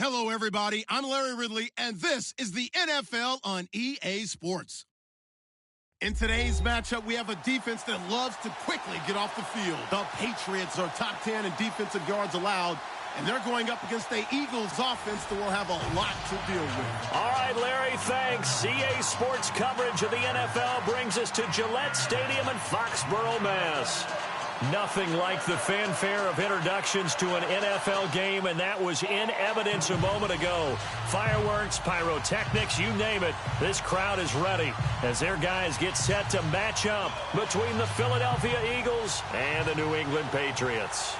Hello, everybody. I'm Larry Ridley, and this is the NFL on EA Sports. In today's matchup, we have a defense that loves to quickly get off the field. The Patriots are top 10 in defensive yards allowed, and they're going up against the Eagles offense that will have a lot to deal with. All right, Larry, thanks. EA Sports coverage of the NFL brings us to Gillette Stadium in Foxborough, Mass. Nothing like the fanfare of introductions to an NFL game, and that was in evidence a moment ago. Fireworks, pyrotechnics, you name it. This crowd is ready as their guys get set to match up between the Philadelphia Eagles and the New England Patriots.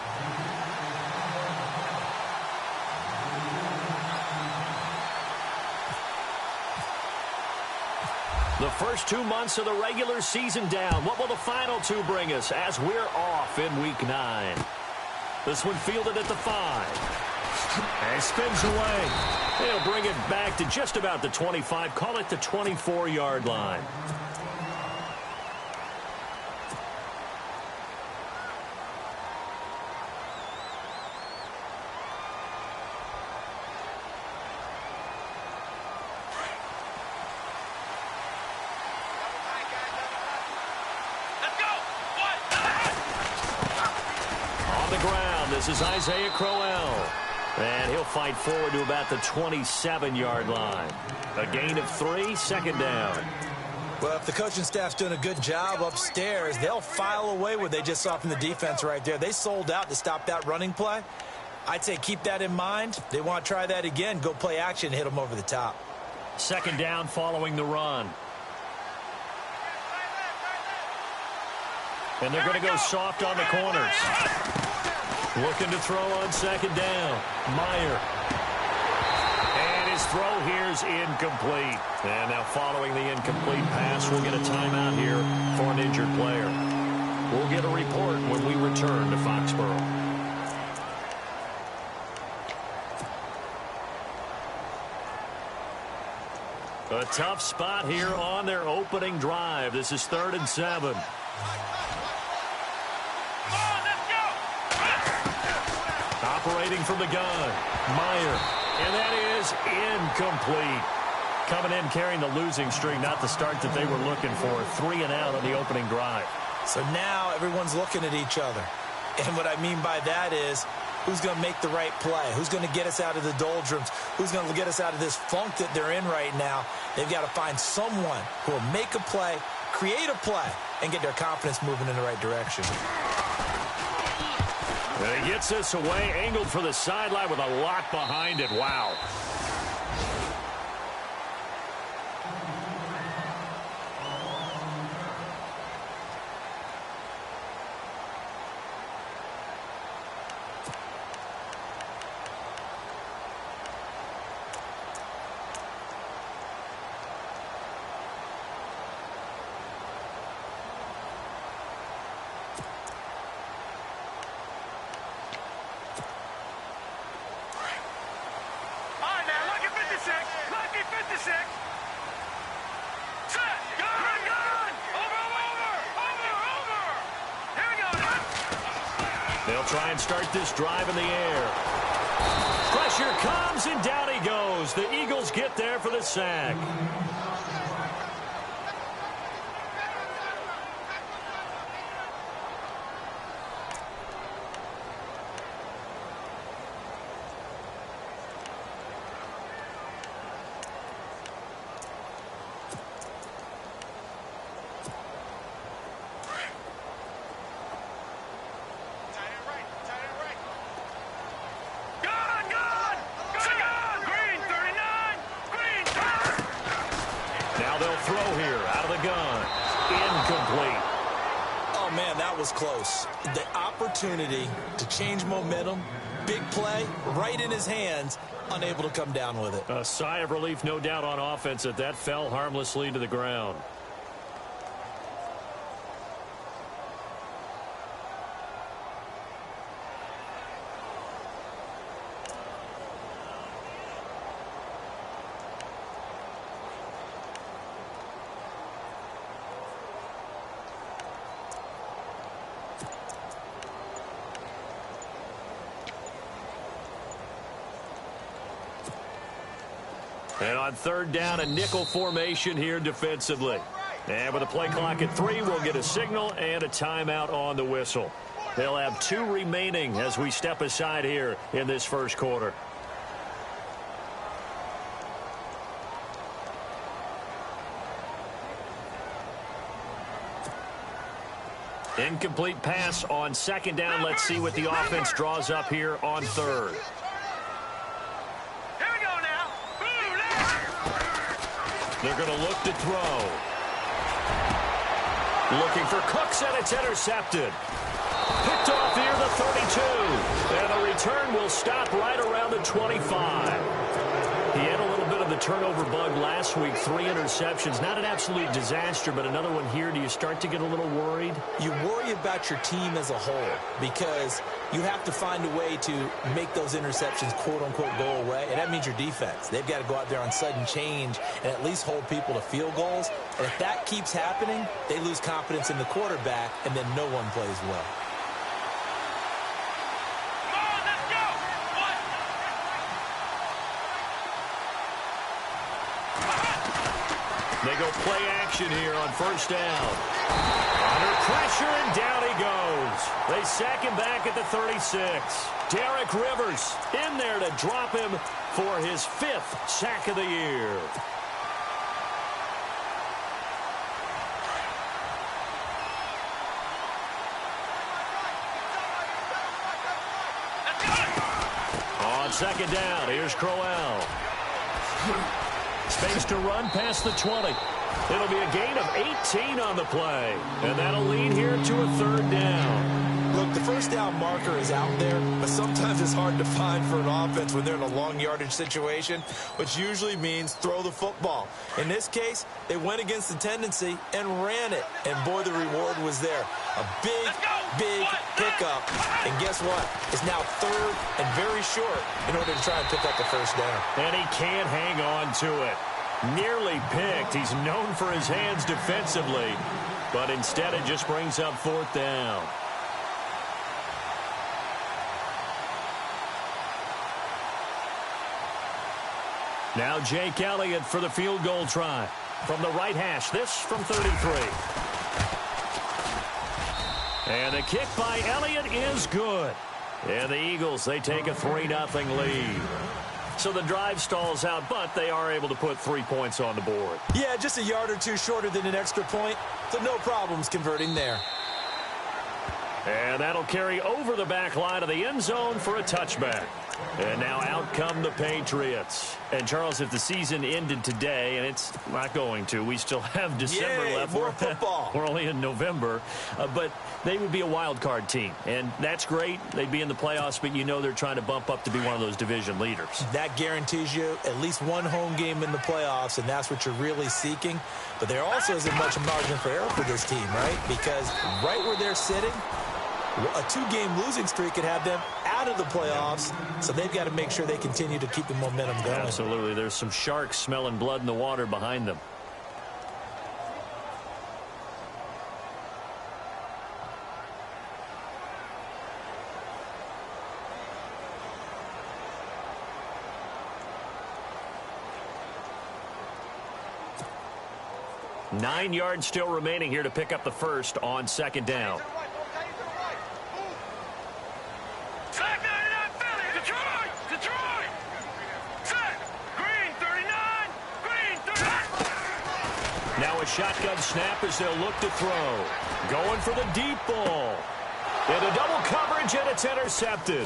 The first 2 months of the regular season down. What will the final two bring us as we're off in Week 9? This one fielded at the 5. And spins away. He'll bring it back to just about the 25. Call it the 24-yard line. This is Isaiah Crowell, and he'll fight forward to about the 27-yard line. A gain of 3, second down. Well, if the coaching staff's doing a good job upstairs, they'll file away what they just saw from the defense right there. They sold out to stop that running play. I'd say keep that in mind. They want to try that again, go play action, hit them over the top. Second down following the run. And they're going to go soft on the corners. Looking to throw on second down. Meyer. And his throw here is incomplete. And now following the incomplete pass, we'll get a timeout here for an injured player. We'll get a report when we return to Foxborough. A tough spot here on their opening drive. This is 3rd and 7. Operating from the gun, Meyer, and that is incomplete. Coming in carrying the losing streak, not the start that they were looking for. 3 and out on the opening drive. So now everyone's looking at each other. And what I mean by that is, who's going to make the right play? Who's going to get us out of the doldrums? Who's going to get us out of this funk that they're in right now? They've got to find someone who will make a play, create a play, and get their confidence moving in the right direction. And he gets this away, angled for the sideline with a lot behind it. Wow. They'll try and start this drive in the air. Pressure comes, and down he goes. The Eagles get there for the sack. Close. The opportunity to change momentum, big play, right in his hands, unable to come down with it. A sigh of relief, no doubt, on offense that fell harmlessly to the ground. And on third down, a nickel formation here defensively. And with a play clock at 3, we'll get a signal and a timeout on the whistle. They'll have 2 remaining as we step aside here in this first quarter. Incomplete pass on second down. Let's see what the offense draws up here on third. Here we go now. They're going to look to throw. Looking for Cooks, and it's intercepted. Picked off near the 32. And the return will stop right around the 25. He had a little bit of the turnover bug last week, 3 interceptions. Not an absolute disaster, but another one here. Do you start to get a little worried? You worry about your team as a whole because you have to find a way to make those interceptions, quote-unquote, go away, and that means your defense. They've got to go out there on sudden change and at least hold people to field goals. And if that keeps happening, they lose confidence in the quarterback, and then no one plays well. They go play action here on first down. Under pressure, and down he goes. They sack him back at the 36. Derek Rivers in there to drop him for his 5th sack of the year. On second down, here's Crowell. Space to run past the 20. It'll be a gain of 18 on the play. And that'll lead here to a third down. Look, the first down marker is out there, but sometimes it's hard to find for an offense when they're in a long yardage situation, which usually means throw the football. In this case, they went against the tendency and ran it. And boy, the reward was there. A big pickup. And guess what? It's now third and very short in order to try and pick up the first down. And he can't hang on to it. Nearly picked. He's known for his hands defensively, but instead it just brings up fourth down. Now Jake Elliott for the field goal try. From the right hash, this from 33. And the kick by Elliott is good. And the Eagles, they take a 3-0 lead. So the drive stalls out, but they are able to put 3 points on the board. Yeah, just a yard or two shorter than an extra point, so no problems converting there. And that'll carry over the back line of the end zone for a touchback. And now out come the Patriots. And, Charles, if the season ended today, and it's not going to, we still have December left. More football. We're only in November. But they would be a wild card team. And that's great. They'd be in the playoffs, but you know they're trying to bump up to be one of those division leaders. That guarantees you at least one home game in the playoffs, and that's what you're really seeking. But there also isn't much margin for error for this team, right? Because right where they're sitting, a 2-game losing streak could have them out of the playoffs, so they've got to make sure they continue to keep the momentum going. Absolutely. There's some sharks smelling blood in the water behind them. Nine yards still remaining here to pick up the first on second down. Now a shotgun snap as they'll look to throw. Going for the deep ball. Into double coverage, and it's intercepted.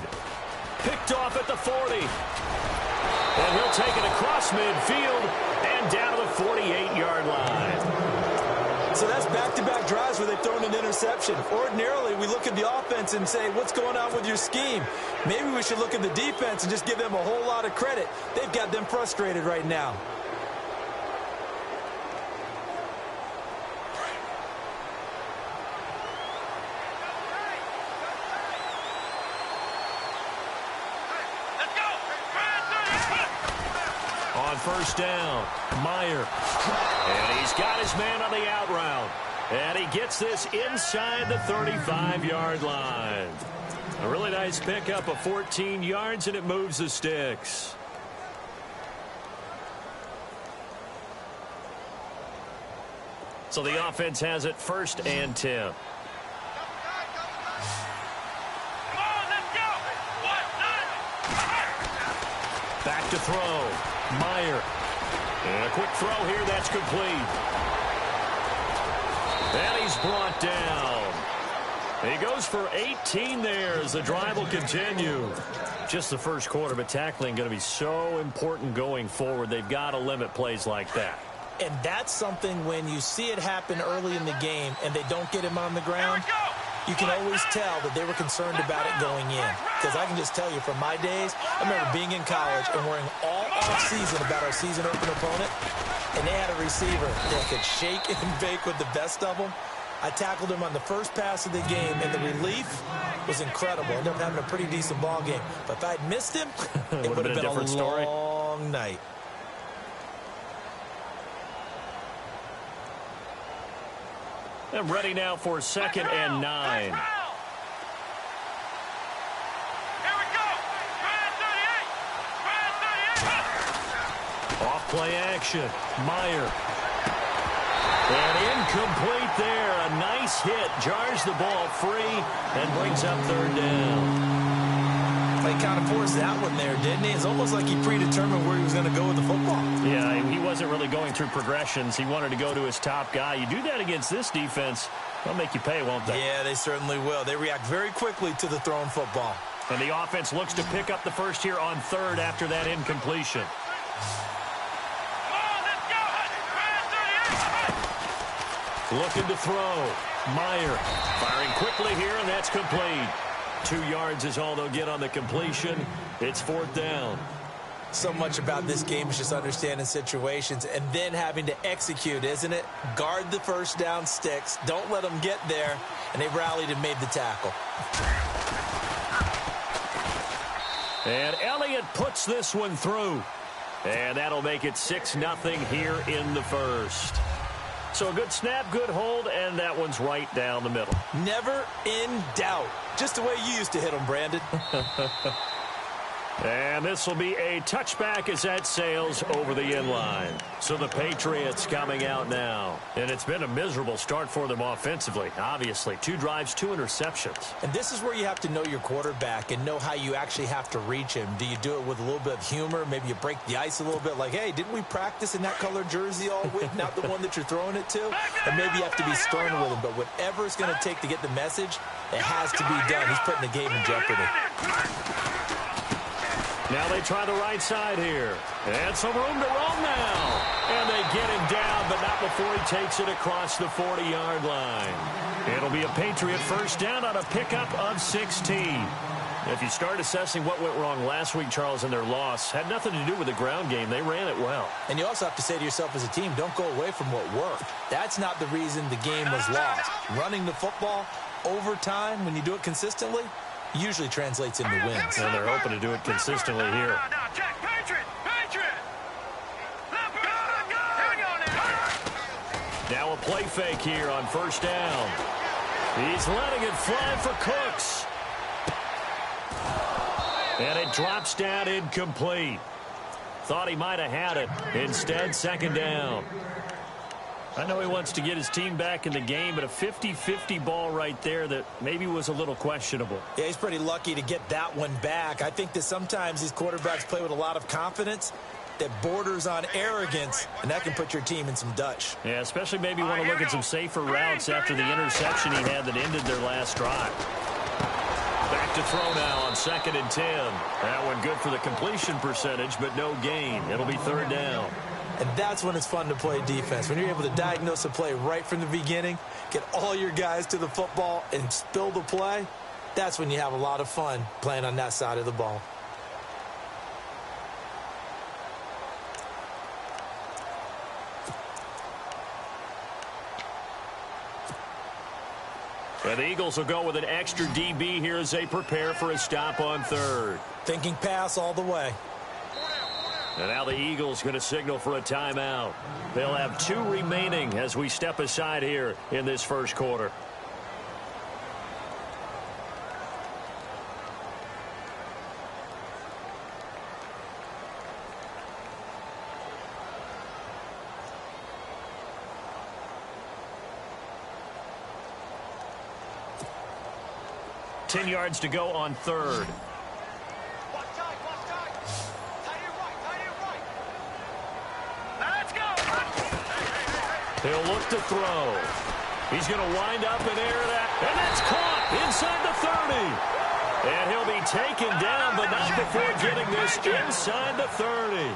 Picked off at the 40. And he'll take it across midfield and down to the 48-yard line. So that's back-to-back drives where they've thrown an interception. Ordinarily, we look at the offense and say, what's going on with your scheme? Maybe we should look at the defense and just give them a whole lot of credit. They've got them frustrated right now. First down, Meyer. And he's got his man on the out route. And he gets this inside the 35-yard line. A really nice pickup of 14 yards, and it moves the sticks. So the offense has it 1st and 10. Back to throw. Meyer. And a quick throw here. That's complete. And he's brought down. He goes for 18 there as the drive will continue. Just the first quarter, but tackling going to be so important going forward. They've got to limit plays like that. And that's something when you see it happen early in the game and they don't get him on the ground, you can always tell that they were concerned about it going in. Because I can just tell you from my days, I remember being in college and worrying all off-season about our season opener opponent, and they had a receiver that could shake and bake with the best of them. I tackled him on the first pass of the game, and the relief was incredible. Ended up having a pretty decent ball game. But if I'd missed him, it would have been a long night. I'm ready now for 2nd and 9. Off play action. Meyer. And incomplete there. A nice hit. Jars the ball free and brings up 3rd down. He kind of forced that one there, didn't he? It's almost like he predetermined where he was going to go with the football. Yeah, he wasn't really going through progressions. He wanted to go to his top guy. You do that against this defense, they'll make you pay, won't they? Yeah, they certainly will. They react very quickly to the thrown football. And the offense looks to pick up the first here on 3rd after that incompletion. Looking to throw. Meyer firing quickly here, and that's complete. 2 yards is all they'll get on the completion. It's 4th down. So much about this game is just understanding situations and then having to execute, isn't it? Guard the first down sticks. Don't let them get there. And they rallied and made the tackle. And Elliott puts this one through. And that'll make it 6-0 here in the first. So a good snap, good hold, and that one's right down the middle. Never in doubt. Just the way you used to hit them, Brandon. And this will be a touchback as that sails over the inline. So the Patriots coming out now. And it's been a miserable start for them offensively, obviously. 2 drives, 2 interceptions. And this is where you have to know your quarterback and know how you actually have to reach him. Do you do it with a little bit of humor? Maybe you break the ice a little bit like, hey, didn't we practice in that color jersey all week? Not the one that you're throwing it to? Or maybe you have to be stern with him. But whatever it's going to take to get the message, it has to be done. He's putting the game in jeopardy. Now they try the right side here. And some room to roam now. And they get him down, but not before he takes it across the 40-yard line. It'll be a Patriot first down on a pickup of 16. If you start assessing what went wrong last week, Charles, in their loss, had nothing to do with the ground game. They ran it well. And you also have to say to yourself as a team, don't go away from what worked. That's not the reason the game was lost. Running the football over time, when you do it consistently, usually translates into wins. And they're hoping to do it consistently here. Now a play fake here on first down. He's letting it fly for Cooks. And it drops down incomplete. Thought he might have had it. Instead, 2nd down. I know he wants to get his team back in the game, but a 50-50 ball right there that maybe was a little questionable. Yeah, he's pretty lucky to get that one back. I think that sometimes these quarterbacks play with a lot of confidence that borders on arrogance, and that can put your team in some Dutch. Yeah, especially maybe want to look at some safer routes after the interception he had that ended their last drive. Back to throw now on 2nd and 10. That one good for the completion percentage, but no gain. It'll be 3rd down. And that's when it's fun to play defense. When you're able to diagnose a play right from the beginning, get all your guys to the football and spill the play, that's when you have a lot of fun playing on that side of the ball. And the Eagles will go with an extra DB here as they prepare for a stop on 3rd. Thinking pass all the way. And now the Eagles going to signal for a timeout. They'll have 2 remaining as we step aside here in this first quarter. 10 yards to go on third. He'll look to throw. He's going to wind up and air that. And that's caught inside the 30. And he'll be taken down, but not before getting this inside the 30.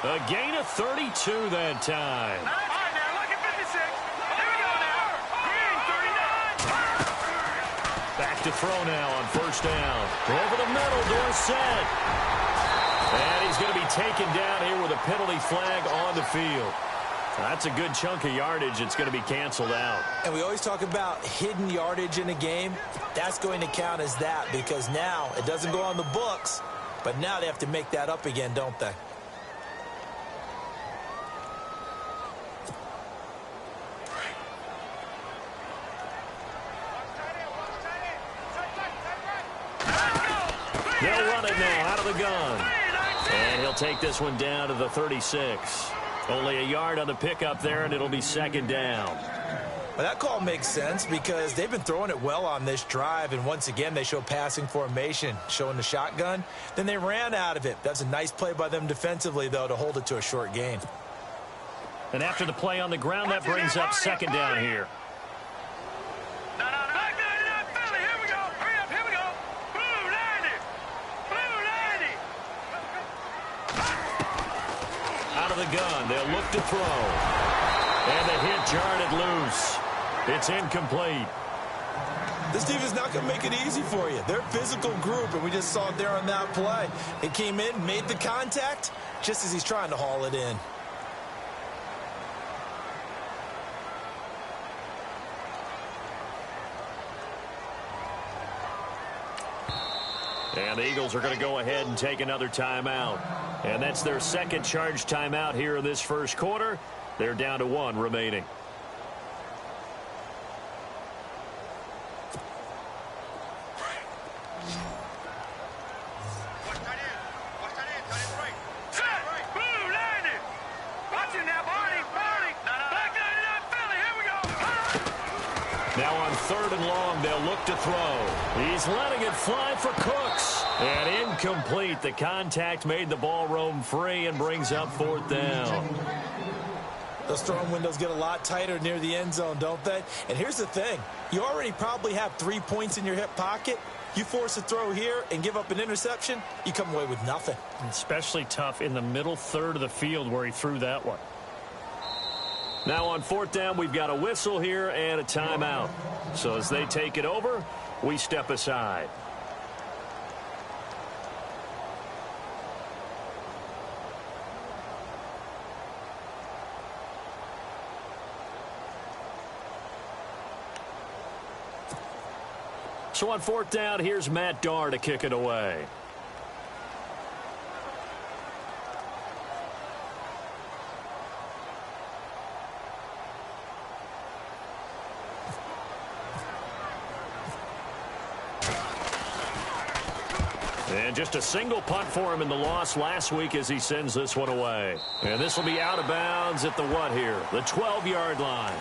A gain of 32 that time. All right, now look at 56. Here we go now. Gain 39. Back to throw now on first down. Over the middle, Dorsett. And he's going to be taken down here with a penalty flag on the field. That's a good chunk of yardage. It's going to be canceled out. And we always talk about hidden yardage in a game. That's going to count as that because now it doesn't go on the books, but now they have to make that up again, don't they? They'll run it now out of the gun. And he'll take this one down to the 36. Only a yard on the pickup there, and it'll be second down. Well, that call makes sense because they've been throwing it well on this drive, and once again, they show passing formation, showing the shotgun. Then they ran out of it. That's a nice play by them defensively, though, to hold it to a short gain. And after the play on the ground, that brings up second down here. The gun. They'll look to throw. And the hit jarred it loose. It's incomplete. This team is not going to make it easy for you. They're a physical group, and we just saw it there on that play. It came in, made the contact, just as he's trying to haul it in. And the Eagles are going to go ahead and take another timeout. And that's their second charge timeout here in this first quarter. They're down to one remaining. Now on third and long, they'll look to throw. He's letting it fly for Cooks. And incomplete. The contact made the ball roam free and brings up fourth down. Those throwing windows get a lot tighter near the end zone, don't they? And here's the thing. You already probably have 3 points in your hip pocket. You force a throw here and give up an interception, you come away with nothing. Especially tough in the middle third of the field where he threw that one. Now on fourth down, we've got a whistle here and a timeout. So as they take it over, we step aside. So on fourth down, here's Matt Darr to kick it away. And just a single punt for him in the loss last week as he sends this one away. And this will be out of bounds at the what here? The 12-yard line.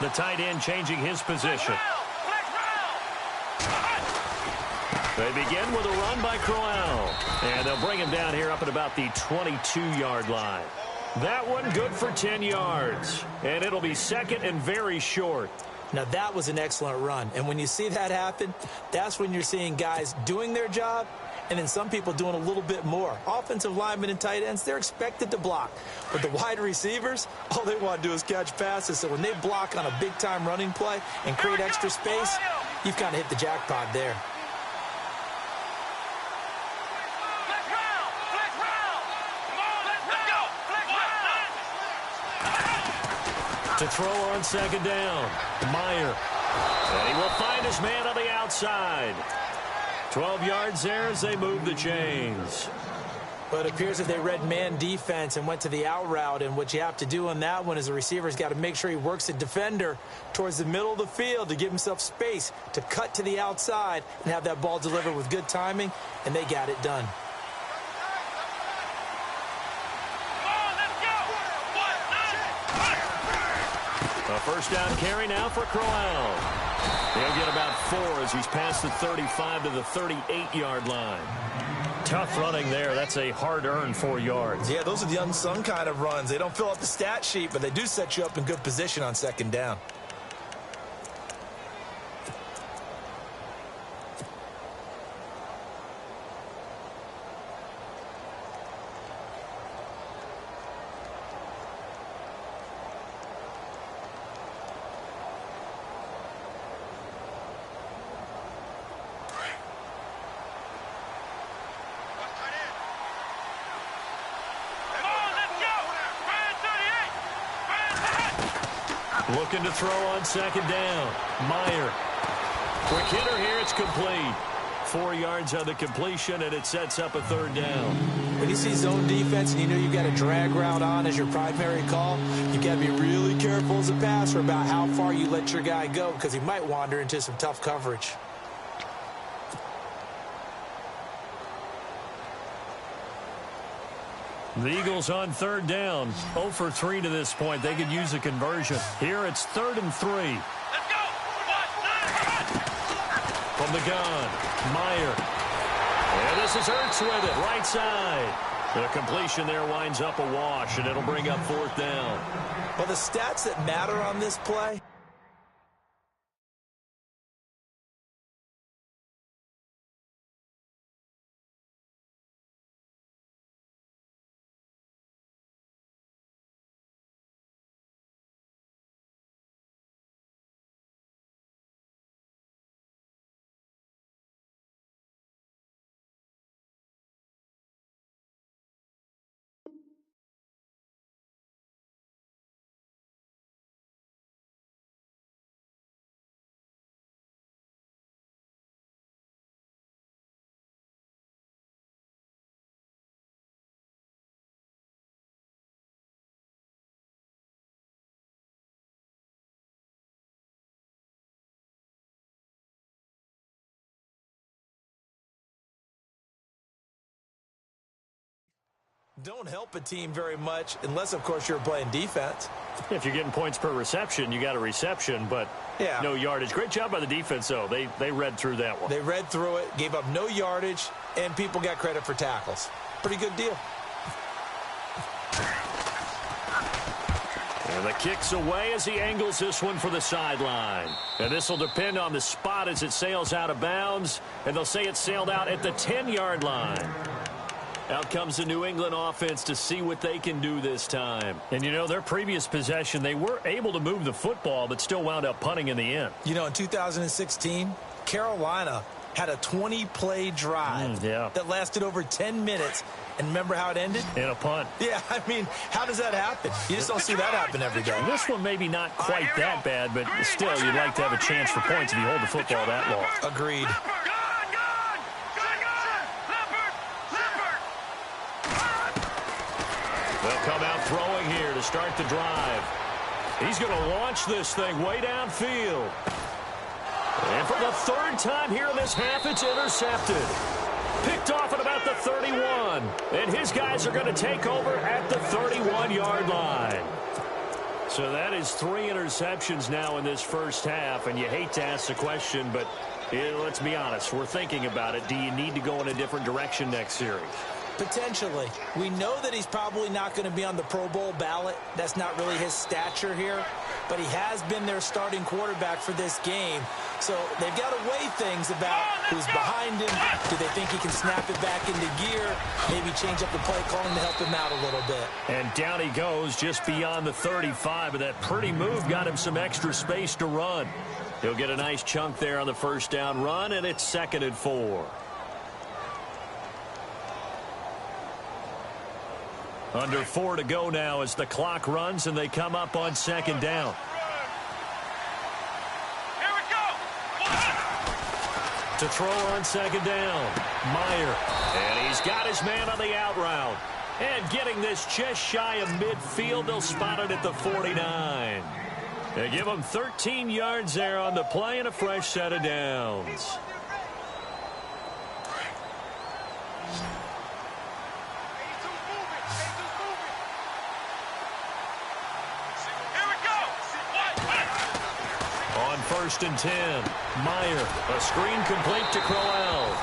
The tight end changing his position. They begin with a run by Crowell. And they'll bring him down here up at about the 22-yard line. That one good for 10 yards. And it'll be second and very short. Now, that was an excellent run. And when you see that happen, that's when you're seeing guys doing their job and then some people doing a little bit more. Offensive linemen and tight ends, they're expected to block. But the wide receivers, all they want to do is catch passes. So when they block on a big-time running play and create extra space, you've kind of hit the jackpot there. To throw on second down, Meyer. And he will find his man on the outside. 12 yards there as they move the chains. But it appears that they read man defense and went to the out route. And what you have to do on that one is the receiver's got to make sure he works the defender towards the middle of the field to give himself space to cut to the outside and have that ball delivered with good timing, and they got it done. A first down carry now for Crowell. He'll get about 4 as he's past the 35 to the 38-yard line. Tough running there. That's a hard-earned 4 yards. Yeah, those are the unsung kind of runs. They don't fill up the stat sheet, but they do set you up in good position on second down. Looking to throw on second down. Meyer. Quick hitter here. It's complete. 4 yards on the completion, and it sets up a third down. When you see zone defense and you know you've got a drag route on as your primary call, you've got to be really careful as a passer about how far you let your guy go because he might wander into some tough coverage. The Eagles on third down. 0 for 3 to this point. They could use a conversion. Here it's 3rd and 3. Let's go! From the gun, Meyer. And this is Ertz with it, right side. The completion there winds up a wash, and it'll bring up 4th down. Well, the stats that matter on this play, don't help a team very much unless, of course, you're playing defense. If you're getting points per reception, you got a reception, but no yardage. Great job by the defense, though. They read through that one. They read through it, gave up no yardage, and people got credit for tackles. Pretty good deal. And the kick's away as he angles this one for the sideline. And this will depend on the spot as it sails out of bounds, and they'll say it sailed out at the 10-yard line. Out comes the New England offense to see what they can do this time. And, you know, their previous possession, they were able to move the football, but still wound up punting in the end. You know, in 2016, Carolina had a 20-play drive that lasted over 10 minutes. And remember how it ended? In a punt. Yeah, I mean, how does that happen? You just don't see that happen every day. This one maybe not quite that bad, but still, you'd like to have a chance for points if you hold the football that long. Agreed. They'll come out throwing here to start the drive. He's going to launch this thing way downfield. And for the 3rd time here in this half, it's intercepted. Picked off at about the 31. And his guys are going to take over at the 31-yard line. So that is 3 interceptions now in this first half. And you hate to ask the question, but let's be honest. We're thinking about it. Do you need to go in a different direction next series? Potentially. We know that he's probably not going to be on the Pro Bowl ballot. That's not really his stature here. But he has been their starting quarterback for this game. So they've got to weigh things about who's behind him. Do they think he can snap it back into gear? Maybe change up the play calling to help him out a little bit. And down he goes just beyond the 35. But that pretty move got him some extra space to run. He'll get a nice chunk there on the first down run, and it's 2nd and 4. Under 4 to go now as the clock runs and they come up on second down. Here we go. To throw on second down, Meyer. And he's got his man on the out route. And getting this just shy of midfield, they'll spot it at the 49. They give him 13 yards there on the play and a fresh set of downs. On 1st and 10, Meyer, a screen complete to Crowell.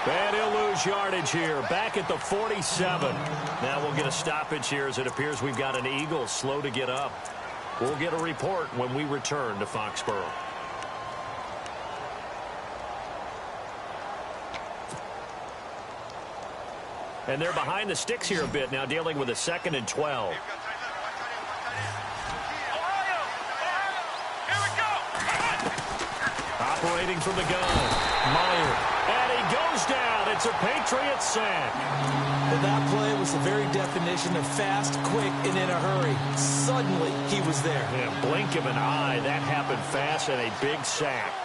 And he'll lose yardage here, back at the 47. Now we'll get a stoppage here as it appears we've got an Eagle slow to get up. We'll get a report when we return to Foxborough. And they're behind the sticks here a bit now, dealing with a 2nd and 12. Operating from the gun, Meyer, and he goes down. It's a Patriot sack. Well, that play was the very definition of fast, quick, and in a hurry. Suddenly, he was there. Yeah, blink of an eye. That happened fast and a big sack.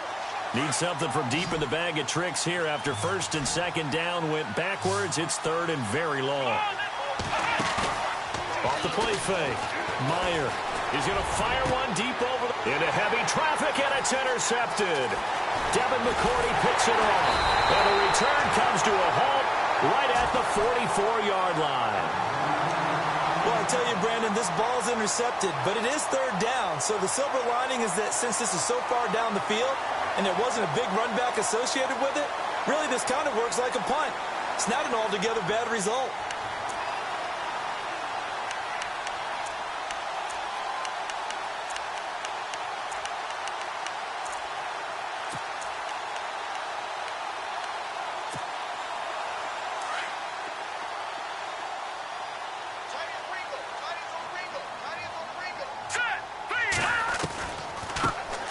Need something from deep in the bag of tricks here after 1st and 2nd down went backwards. It's 3rd and very long. Off the play fake, Meyer. He's going to fire one deep over into heavy traffic, and it's intercepted. Devin McCourty picks it off. And the return comes to a halt right at the 44-yard line. Well, I tell you, Brandon, this ball's intercepted, but it is 3rd down. So the silver lining is that since this is so far down the field and there wasn't a big run back associated with it, really this kind of works like a punt. It's not an altogether bad result.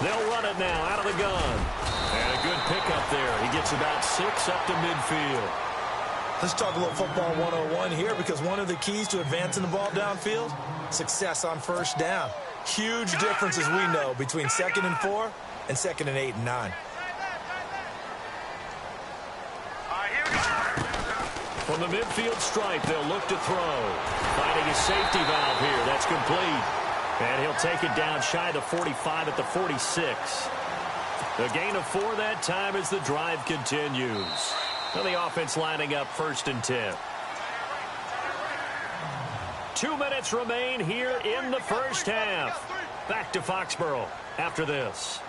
They'll run it now out of the gun. And a good pickup there. He gets about 6 up to midfield. Let's talk a little football 101 here, because one of the keys to advancing the ball downfield, success on 1st down. Huge difference, as we know, between 2nd and 4 and 2nd and 8 and 9. From the midfield stripe, they'll look to throw. Finding a safety valve here. That's complete. And he'll take it down shy of the 45 at the 46. The gain of 4 that time as the drive continues. And the offense lining up 1st and 10. 2 minutes remain here in the 1st half. Back to Foxborough after this.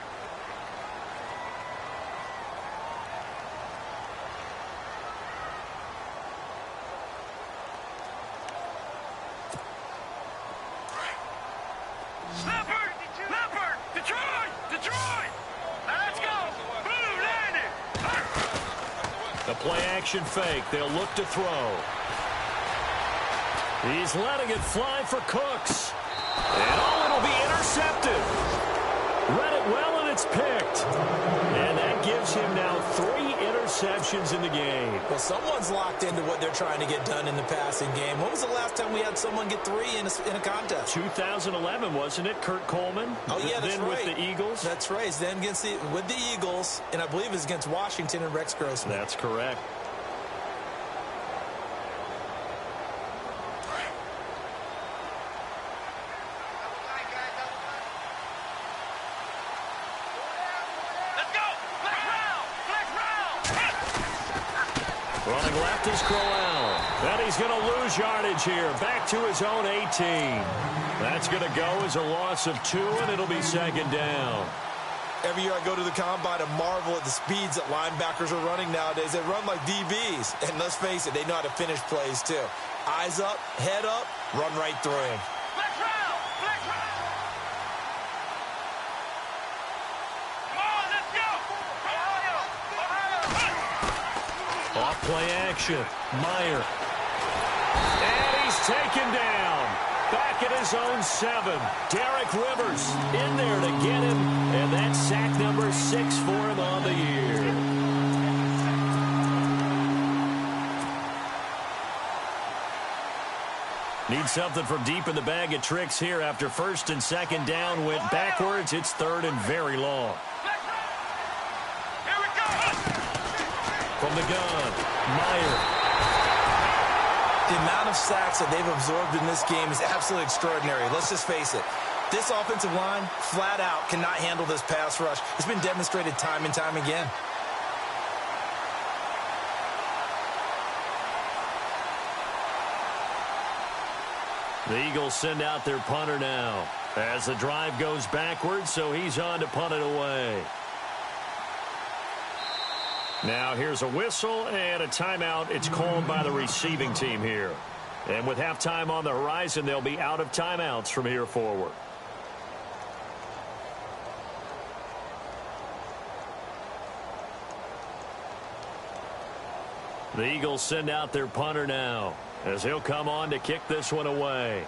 Play-action fake. They'll look to throw. He's letting it fly for Cooks. And it'll be intercepted. Read it well, and it's picked. And that gives him now 3 interceptions in the game. Well, someone's locked into what they're trying to get done in the passing game. When was the last time we had someone get 3 in a contest? 2011, wasn't it? Kurt Coleman? Oh, yeah, that's then right. With the Eagles? That's right. Then with the Eagles, and I believe it's against Washington and Rex Grossman. That's correct. Running left is Crowell. And he's going to lose yardage here. Back to his own 18. That's going to go as a loss of 2, and it'll be 2nd down. Every year I go to the combine and marvel at the speeds that linebackers are running nowadays. They run like DBs. And let's face it, they know how to finish plays too. Eyes up, head up, run right through him. Off play action. Meyer. And he's taken down. Back at his own 7. Derek Rivers in there to get him. And that's sack number 6 for him on the year. Need something from deep in the bag of tricks here after first and second down went backwards. It's third and very long. Here we go. From the gun, Meyer. The amount of sacks that they've absorbed in this game is absolutely extraordinary. Let's just face it. This offensive line, flat out, cannot handle this pass rush. It's been demonstrated time and time again. The Eagles send out their punter now as the drive goes backwards, so he's on to punt it away. Now here's a whistle and a timeout. It's called by the receiving team here. And with halftime on the horizon, they'll be out of timeouts from here forward. The Eagles send out their punter now as he'll come on to kick this one away.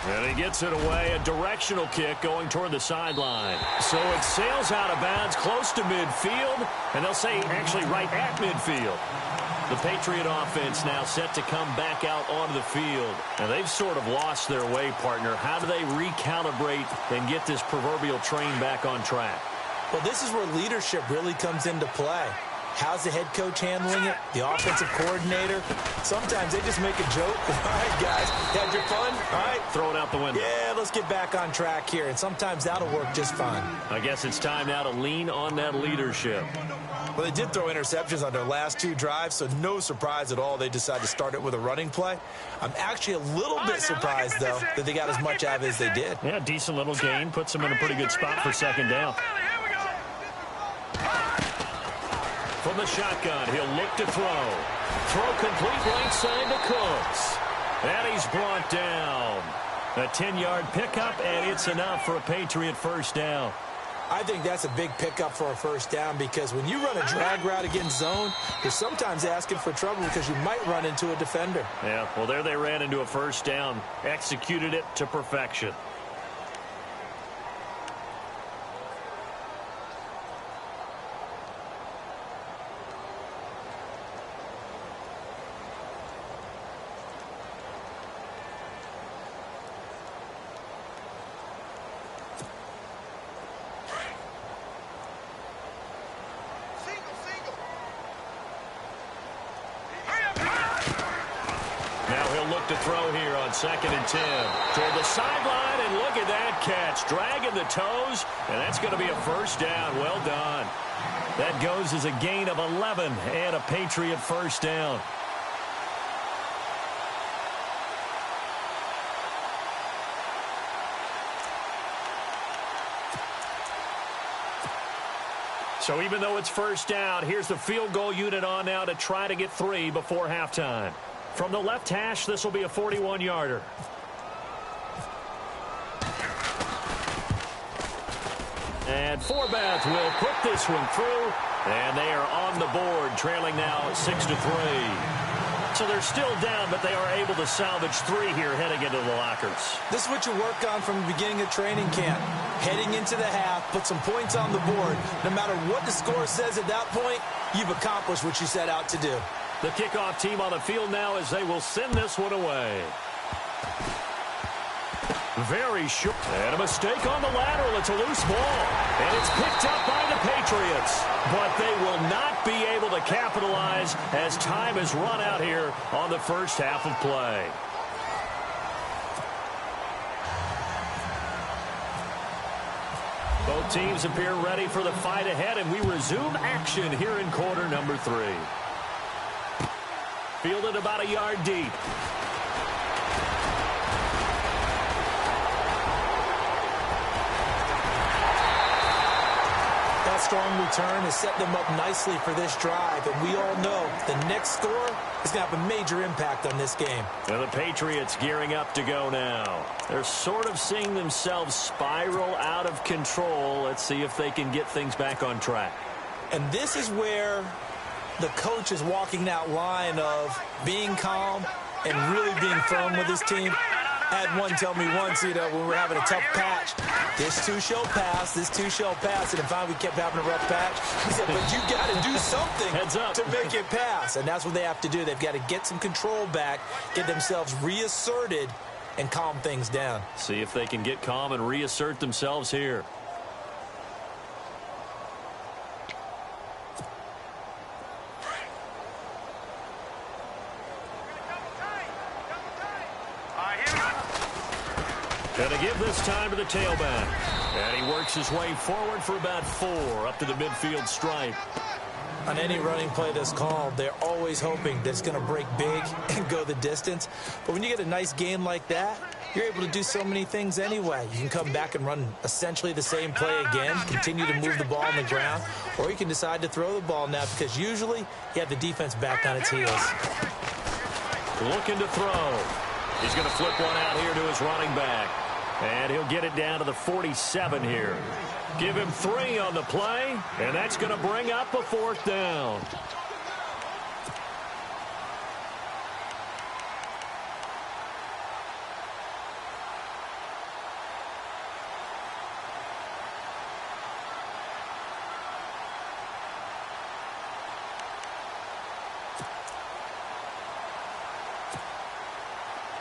And he gets it away, a directional kick going toward the sideline. So it sails out of bounds close to midfield, and they'll say actually right at midfield. The Patriot offense now set to come back out onto the field. And they've sort of lost their way, partner. How do they recalibrate and get this proverbial train back on track? Well, this is where leadership really comes into play. How's the head coach handling it? The offensive coordinator? Sometimes they just make a joke. All right, guys, had your fun? All right. Throw it out the window. Yeah, let's get back on track here. And sometimes that'll work just fine. I guess it's time now to lean on that leadership. Well, they did throw interceptions on their last two drives, so no surprise at all they decided to start it with a running play. I'm actually a little bit surprised, though, that they got as much out of it as they did. Yeah, decent little gain. Puts them in a pretty good spot for second down. From the shotgun, he'll look to throw. Throw complete right side to Cooks. And he's brought down. A 10-yard pickup, and it's enough for a Patriot first down. I think that's a big pickup for a first down because when you run a drag route against zone, you're sometimes asking for trouble because you might run into a defender. Yeah, well, there they ran into a first down. Executed it to perfection. To throw here on 2nd and 10. Toward the sideline, and look at that catch. Dragging the toes, and that's going to be a first down. Well done. That goes as a gain of 11 and a Patriot first down. So even though it's first down, here's the field goal unit on now to try to get 3 before halftime. From the left hash, this will be a 41-yarder. And Forbath will put this one through, and they are on the board, trailing now 6-3. So they're still down, but they are able to salvage 3 here heading into the lockers. This is what you work on from the beginning of training camp. Heading into the half, put some points on the board. No matter what the score says at that point, you've accomplished what you set out to do. The kickoff team on the field now as they will send this one away. Very short. And a mistake on the lateral. It's a loose ball. And it's picked up by the Patriots. But they will not be able to capitalize as time has run out here on the first half of play. Both teams appear ready for the fight ahead, and we resume action here in quarter number 3. Fielded about a yard deep. That strong return has set them up nicely for this drive, and we all know the next score is going to have a major impact on this game. And the Patriots gearing up to go now. They're sort of seeing themselves spiral out of control. Let's see if they can get things back on track. And this is where the coach is walking that line of being calm and really being firm with his team. I had one tell me once, when we were having a tough patch, this too shall pass, this too shall pass. And if we kept having a rough patch, he said, but you got to do something to make it pass. And that's what they have to do. They've got to get some control back, get themselves reasserted, and calm things down. See if they can get calm and reassert themselves here. Going to give this time to the tailback. And he works his way forward for about 4 up to the midfield stripe. On any running play that's called, they're always hoping that it's going to break big and go the distance. But when you get a nice game like that, you're able to do so many things anyway. You can come back and run essentially the same play again, continue to move the ball on the ground, or you can decide to throw the ball now because usually you have the defense back on its heels. Looking to throw. He's going to flip one out here to his running back. And he'll get it down to the 47 here. Give him 3 on the play, and that's going to bring up a 4th down.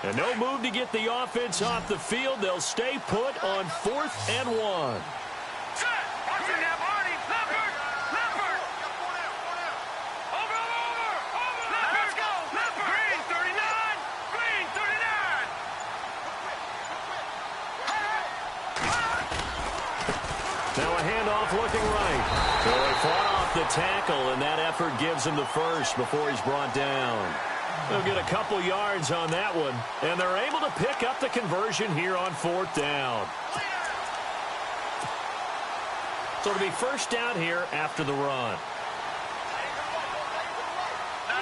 And no move to get the offense off the field. They'll stay put on 4th and 1. Set. Watch it now, Barney. Leopard. Leopard. Over. Let's go. Leopard. Green 39. Green 39. Now a handoff looking right. So he fought off the tackle, and that effort gives him the first before he's brought down. They'll get a couple yards on that one, and they're able to pick up the conversion here on 4th down. So it'll be first down here after the run. No.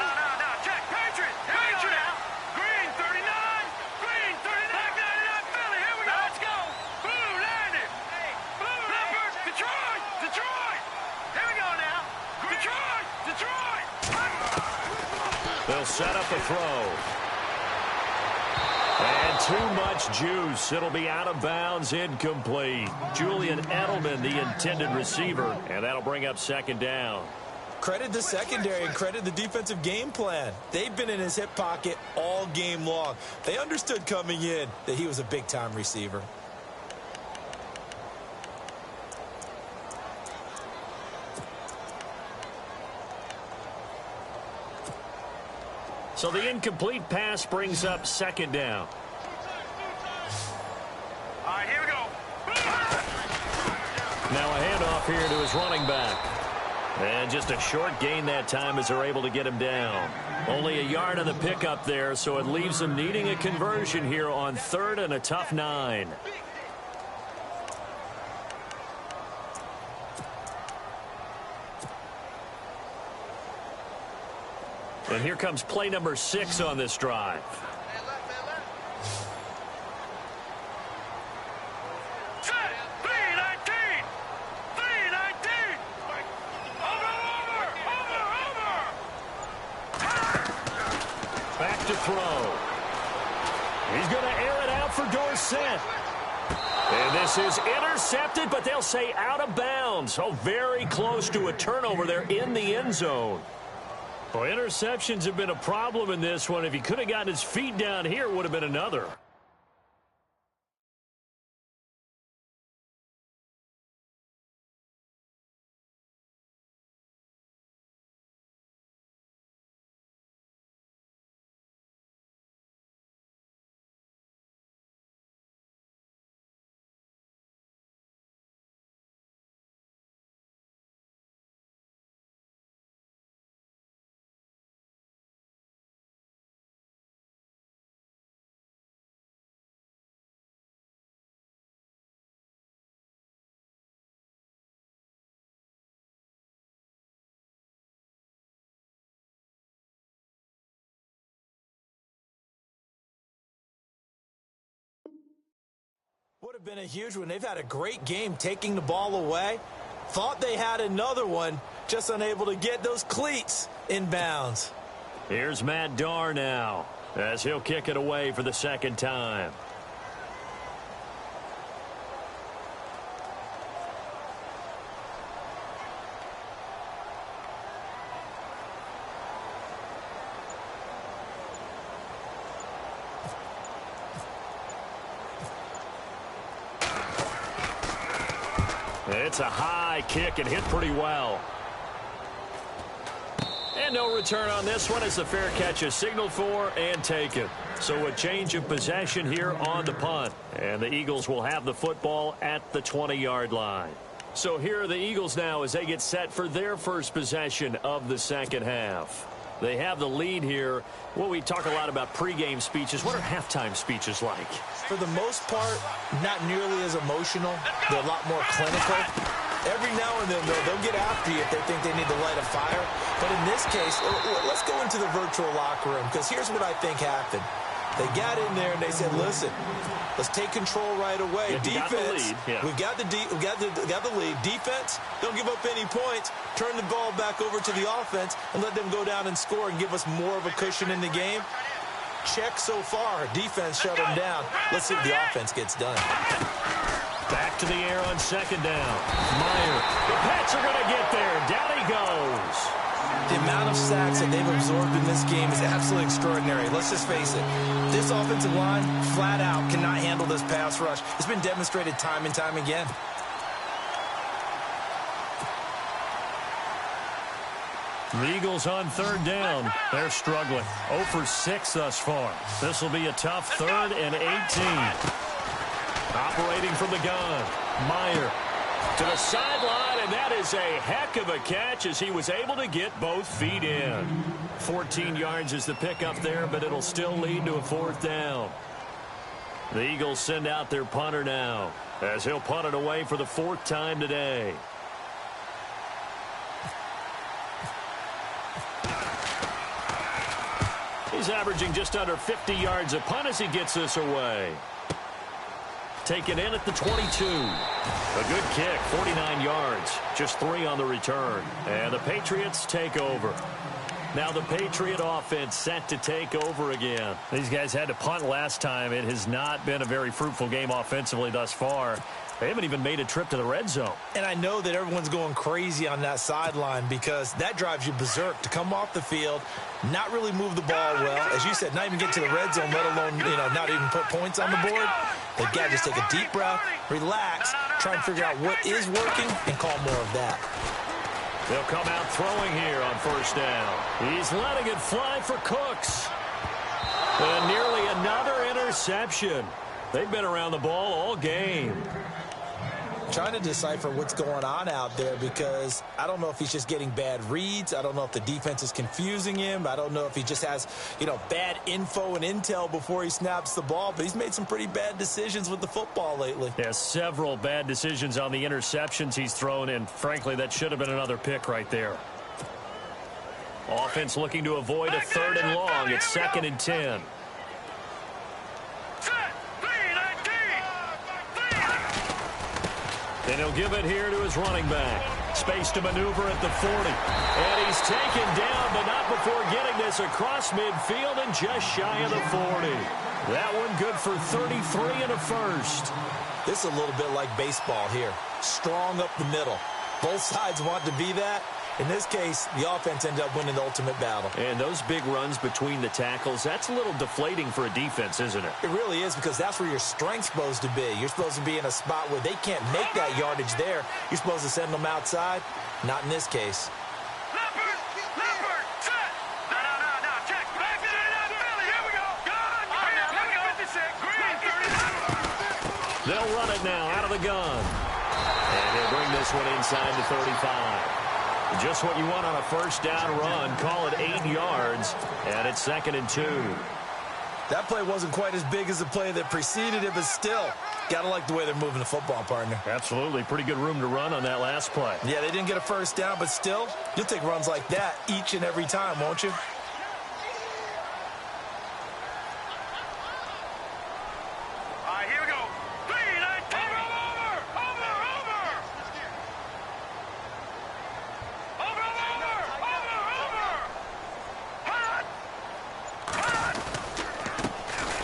Check. Patriot. Patriot. Green 39. Green 39. 99 Philly. Here we go. Let's go. Blue landed. Blue Leopard. Detroit. Here we go now. Detroit. They'll set up a throw. And too much juice. It'll be out of bounds, incomplete. Julian Edelman, the intended receiver, and that'll bring up 2nd down. Credit the secondary and credit the defensive game plan. They've been in his hip pocket all game long. They understood coming in that he was a big-time receiver. So the incomplete pass brings up 2nd down. All right, here we go. Now a handoff here to his running back. And just a short gain that time as they're able to get him down. Only a yard on the pickup there, so it leaves them needing a conversion here on 3rd and a tough 9. And here comes play number 6 on this drive. Set. 319. 319. Over. Back to throw. He's going to air it out for Dorsett. And this is intercepted, but they'll say out of bounds. So very close to a turnover there in the end zone. Well, interceptions have been a problem in this one. If he could have gotten his feet down here, it would have been another. Would have been a huge one. They've had a great game taking the ball away. Thought they had another one, just unable to get those cleats in bounds. Here's Matt Darr now as he'll kick it away for the 2nd time. It's a high kick and hit pretty well. And no return on this one as the fair catch is signaled for and taken. So a change of possession here on the punt. And the Eagles will have the football at the 20-yard line. So here are the Eagles now as they get set for their first possession of the second half. They have the lead here. Well, we talk a lot about pregame speeches. What are halftime speeches like? For the most part, not nearly as emotional. They're a lot more clinical. Every now and then, though, they'll get after you if they think they need to light a fire. But in this case, let's go into the virtual locker room, because here's what I think happened. They got in there and they said, listen, let's take control right away. Defense, we've got the lead. Defense, don't give up any points. Turn the ball back over to the offense and let them go down and score and give us more of a cushion in the game. Check so far. Defense shut them down. Let's see if the offense gets done. Back to the air on second down. Meyer. The Pats are going to get there. Down he goes. The amount of sacks that they've absorbed in this game is absolutely extraordinary. Let's just face it. This offensive line, flat out, cannot handle this pass rush. It's been demonstrated time and time again. The Eagles on third down. They're struggling. 0 for 6 thus far. This will be a tough 3rd and 18. Operating from the gun. Meyer to the sideline, and that is a heck of a catch as he was able to get both feet in. 14 yards is the pickup there, but it'll still lead to a 4th down. The Eagles send out their punter now as he'll punt it away for the 4th time today. He's averaging just under 50 yards a punt as he gets this away. Taken in at the 22. A good kick, 49 yards. Just 3 on the return. And the Patriots take over. Now the Patriot offense set to take over again. These guys had to punt last time. It has not been a very fruitful game offensively thus far. They haven't even made a trip to the red zone. And I know that everyone's going crazy on that sideline because that drives you berserk to come off the field, not really move the ball well. As you said, not even get to the red zone, let alone, not even put points on the board. They've got to just take a deep breath, relax, try and figure out what is working, and call more of that. They'll come out throwing here on 1st down. He's letting it fly for Cooks. And nearly another interception. They've been around the ball all game. Trying to decipher what's going on out there because I don't know if he's just getting bad reads. I don't know if the defense is confusing him. I don't know if he just has, bad info and intel before he snaps the ball. But he's made some pretty bad decisions with the football lately. Yeah, several bad decisions on the interceptions he's thrown, and frankly, that should have been another pick right there. Offense looking to avoid a 3rd and long. It's 2nd and 10. And he'll give it here to his running back. Space to maneuver at the 40. And he's taken down, but not before getting this across midfield and just shy of the 40. That one good for 33 and a 1st. This is a little bit like baseball here. Strong up the middle. Both sides want to be that. In this case, the offense ended up winning the ultimate battle. And those big runs between the tackles, that's a little deflating for a defense, isn't it? It really is, because that's where your strength's supposed to be. You're supposed to be in a spot where they can't make that yardage there. You're supposed to send them outside. Not in this case. Leopard, set. No, check. Back to the Philly. Here we go. Gun. Here we go. 56. Green, 39. They'll run it now out of the gun. And he'll bring this one inside the 35. Just what you want on a 1st down run. Call it 8 yards, and it's 2nd and 2. That play wasn't quite as big as the play that preceded it, but still, got to like the way they're moving the football, partner. Absolutely. Pretty good room to run on that last play. Yeah, they didn't get a 1st down, but still, you'll take runs like that each and every time, won't you? All right, here we go. 3-19.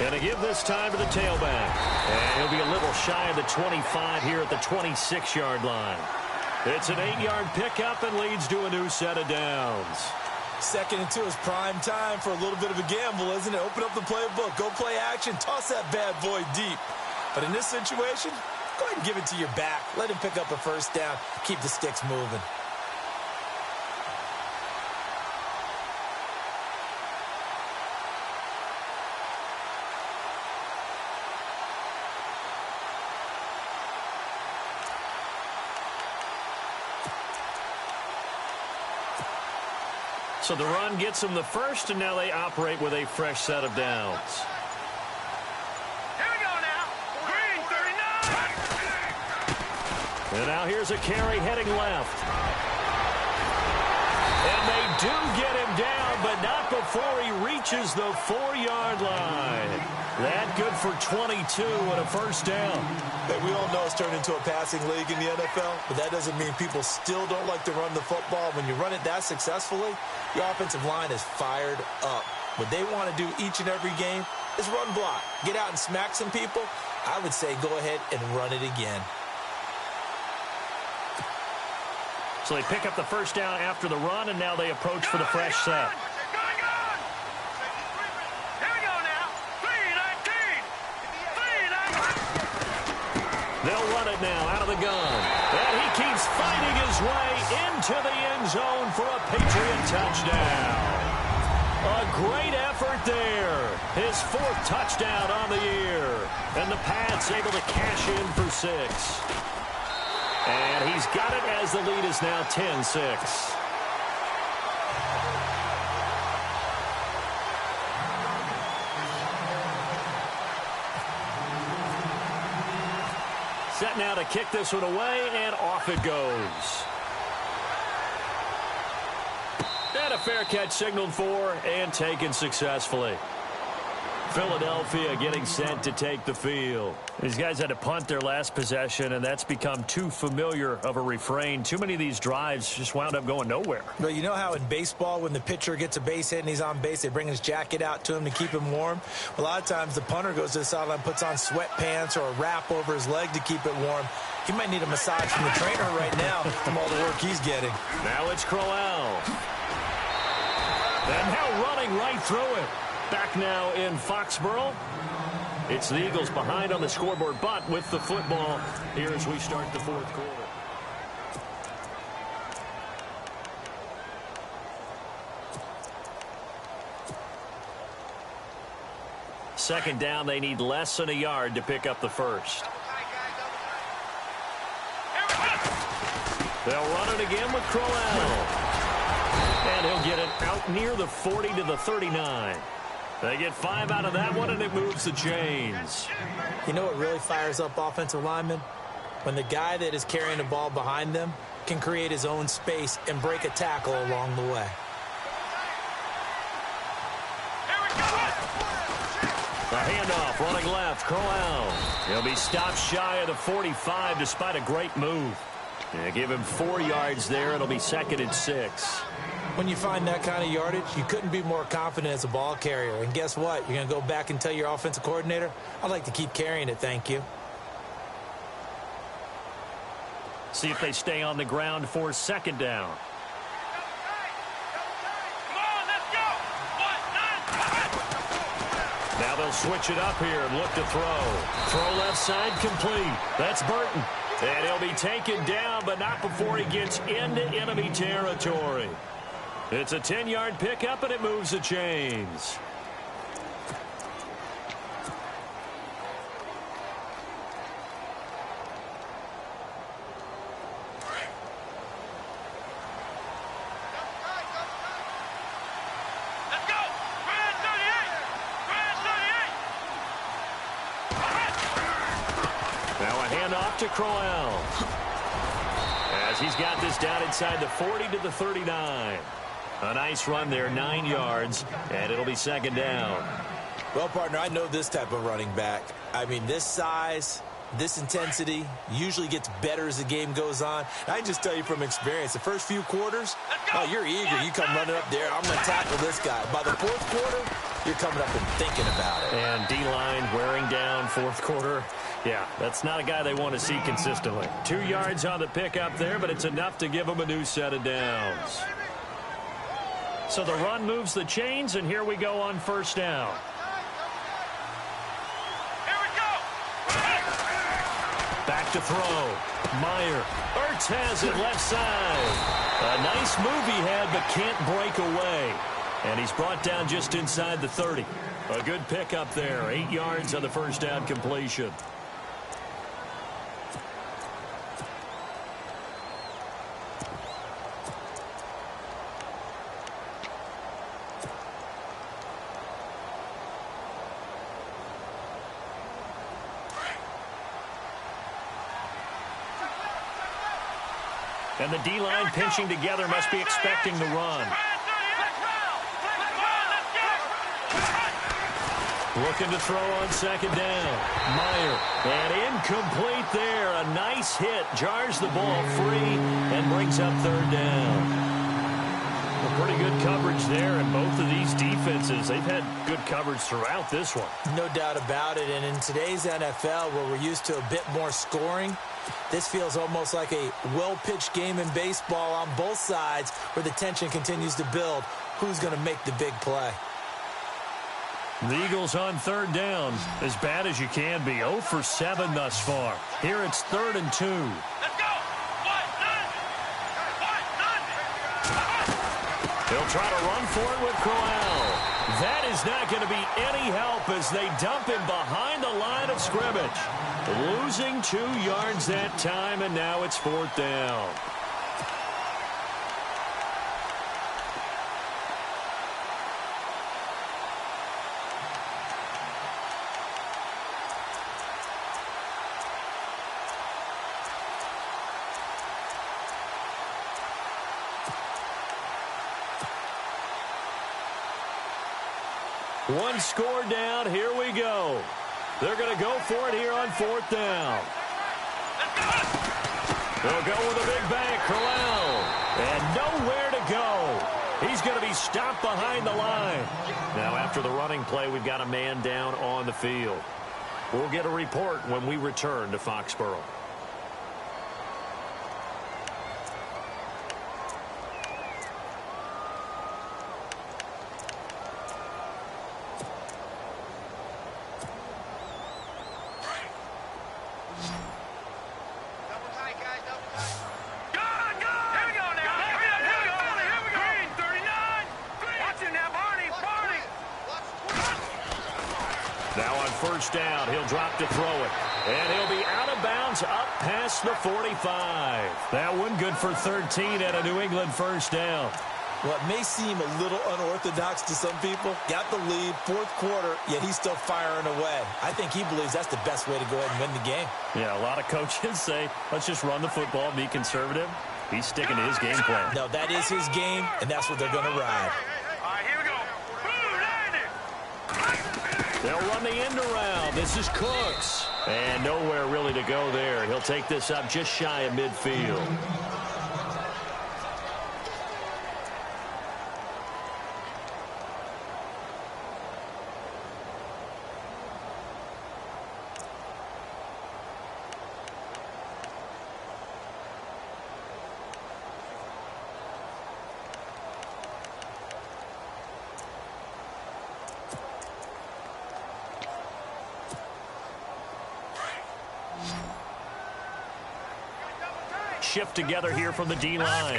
And they give this time to the tailback. And he'll be a little shy of the 25 here at the 26-yard line. It's an 8-yard pickup and leads to a new set of downs. 2nd and 2 is prime time for a little bit of a gamble, isn't it? Open up the playbook, go play action, toss that bad boy deep. But in this situation, Go ahead and give it to your back. Let him pick up a first down. Keep the sticks moving. So the run gets them the first, and now they operate with a fresh set of downs. Here we go now. Green 39. And now here's a carry heading left. And they do get him down, but not before he reaches the 4-yard line. That good for 22 and a first down. Hey, we all know it's turned into a passing league in the NFL, but that doesn't mean people still don't like to run the football. When you run it that successfully, your offensive line is fired up. What they want to do each and every game is run block. Get out and smack some people. I would say go ahead and run it again. So they pick up the first down after the run, and now they approach for the fresh set. They'll run it now out of the gun. And he keeps fighting his way into the end zone for a Patriot touchdown. A great effort there. His 4th touchdown on the year. And the Pats able to cash in for 6. And he's got it as the lead is now 10-6. Set now to kick this one away, and off it goes. And a fair catch signaled for and taken successfully. Philadelphia getting set to take the field. These guys had to punt their last possession, and that's become too familiar of a refrain. Too many of these drives just wound up going nowhere. Well, you know how in baseball when the pitcher gets a base hit and he's on base, they bring his jacket out to him to keep him warm? A lot of times the punter goes to the sideline, puts on sweatpants or a wrap over his leg to keep it warm. He might need a massage from the trainer right now from all the work he's getting. Now it's Crowell. And now running right through it. Back now in Foxborough. It's the Eagles behind on the scoreboard, but with the football here as we start the 4th quarter. Second down, they need less than a yard to pick up the first. They'll run it again with Crowell. And he'll get it out near the 40 to the 39. They get 5 out of that one, and it moves the chains. You know what really fires up offensive linemen? When the guy that is carrying the ball behind them can create his own space and break a tackle along the way. The handoff running left, Crowell. He'll be stopped shy of the 45 despite a great move. Yeah, give him 4 yards there. It'll be 2nd and 6. When you find that kind of yardage, you couldn't be more confident as a ball carrier. And guess what? You're going to go back and tell your offensive coordinator, I'd like to keep carrying it, thank you. See if they stay on the ground for 2nd down. Now they'll switch it up here and look to throw. Throw left side complete. That's Burton. And he'll be taken down, but not before he gets into enemy territory. It's a 10-yard pickup, and it moves the chains. Let's go! Grand 38! Grand 38! Now a handoff to Crowell. As he's got this down inside the 40 to the 39. A nice run there, 9 yards, and it'll be 2nd down. Well, partner, I know this type of running back. I mean, this size, this intensity usually gets better as the game goes on. And I can just tell you from experience, the first few quarters, oh, you're eager. You come running up there, I'm going to tackle this guy. By the 4th quarter, you're coming up and thinking about it. And D-line wearing down 4th quarter. Yeah, that's not a guy they want to see consistently. 2 yards on the pickup there, but it's enough to give them a new set of downs. So the run moves the chains, and here we go on 1st down. Here we go! Back to throw. Meyer. Ertz has it left side. A nice move he had, but can't break away. And he's brought down just inside the 30. A good pickup there. 8 yards on the first down completion. And the D-line pinching together must be expecting the run. Looking to throw on second down. Meyer. And incomplete there. A nice hit. Jars the ball free and brings up third down. Well, pretty good coverage there. And both of these defenses, they've had good coverage throughout this one. No doubt about it. And in today's NFL, where we're used to a bit more scoring, this feels almost like a well-pitched game in baseball on both sides where the tension continues to build. Who's going to make the big play? The Eagles on third down, as bad as you can be. 0 for 7 thus far. Here it's 3rd and 2. Let's go. They'll try to run for it with Crowell. That is not going to be any help as they dump him behind the line of scrimmage. Losing 2 yards that time, and now it's 4th down. One score down. Here we go. They're going to go for it here on 4th down. They'll go with a big bang. Crowell. And nowhere to go. He's going to be stopped behind the line. Now, after the running play, we've got a man down on the field. We'll get a report when we return to Foxborough. First down, he'll drop to throw it. And he'll be out of bounds up past the 45. That one good for 13 at a New England first down. What may seem a little unorthodox to some people, got the lead, 4th quarter, yet he's still firing away. I think he believes that's the best way to go ahead and win the game. Yeah, a lot of coaches say, let's just run the football, be conservative. He's sticking to his game plan. No, that is his game, and that's what they're going to ride. All right, here we go. They'll run the end around. This is Cooks. And nowhere really to go there. He'll take this up just shy of midfield. Shift together here from the D-line.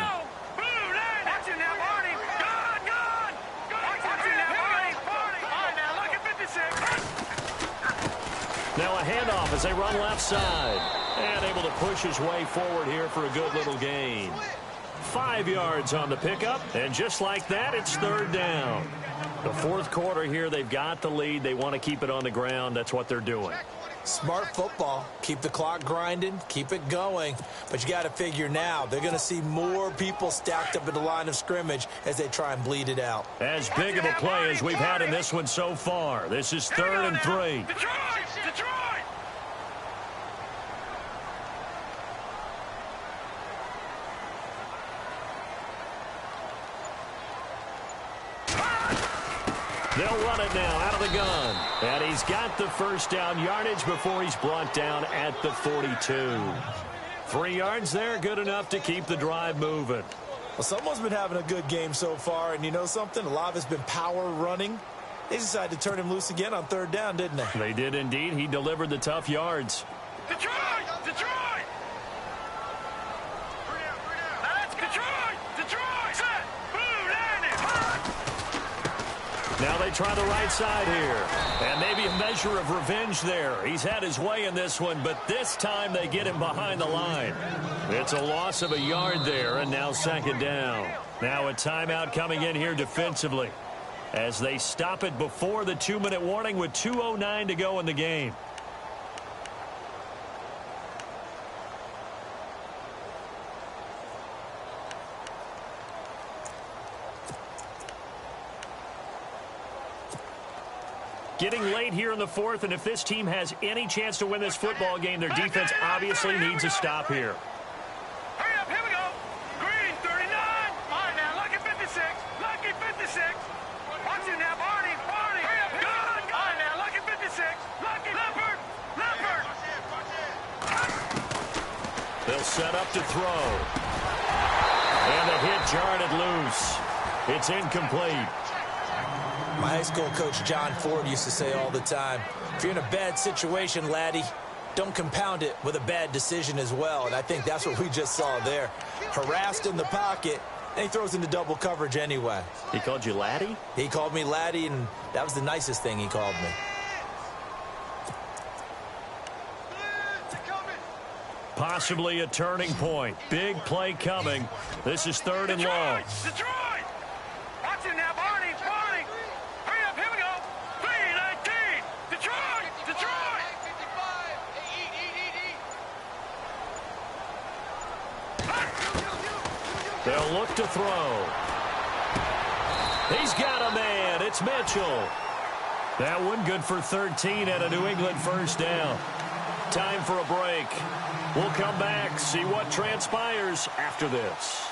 Now a handoff as they run left side. And able to push his way forward here for a good little gain. 5 yards on the pickup. And just like that, it's 3rd down. The 4th quarter here, they've got the lead. They want to keep it on the ground. That's what they're doing. Smart football. Keep the clock grinding. Keep it going. But you got to figure now, they're going to see more people stacked up at the line of scrimmage as they try and bleed it out. As big of a play as we've had in this one so far. This is 3rd and 3. Detroit! They'll run it now out of the gun. And he's got the first down yardage before he's brought down at the 42. 3 yards there, good enough to keep the drive moving. Well, someone's been having a good game so far, and you know something? A lot of it's been power running. They decided to turn him loose again on 3rd down, didn't they? They did indeed. He delivered the tough yards. Detroit! Detroit! Now they try the right side here. And maybe a measure of revenge there. He's had his way in this one, but this time they get him behind the line. It's a loss of a yard there, and now second down. Now a timeout coming in here defensively as they stop it before the 2-minute warning with 2:09 to go in the game. Getting late here in the fourth, and if this team has any chance to win this football game, their defense obviously needs a stop here. Hurry up, here we go. Green, 39. All right, now, lucky 56. Lucky 56. Watch it now, Barney. Hurry up, good. All right, now, lucky 56. Lucky Leopard. They'll set up to throw. And the hit jarred it loose. It's incomplete. My high school coach, John Ford, used to say all the time, if you're in a bad situation, laddie, don't compound it with a bad decision as well. And I think that's what we just saw there. Harassed in the pocket, and he throws into double coverage anyway. He called you laddie? He called me laddie, and that was the nicest thing he called me. Possibly a turning point. Big play coming. This is 3rd and long. Detroit! Watch it now, Barney. Hurry up, here we go. 3-19. Detroit! They'll look to throw. He's got a man. It's Mitchell. That one good for 13 and a New England first down. Time for a break. We'll come back, see what transpires after this.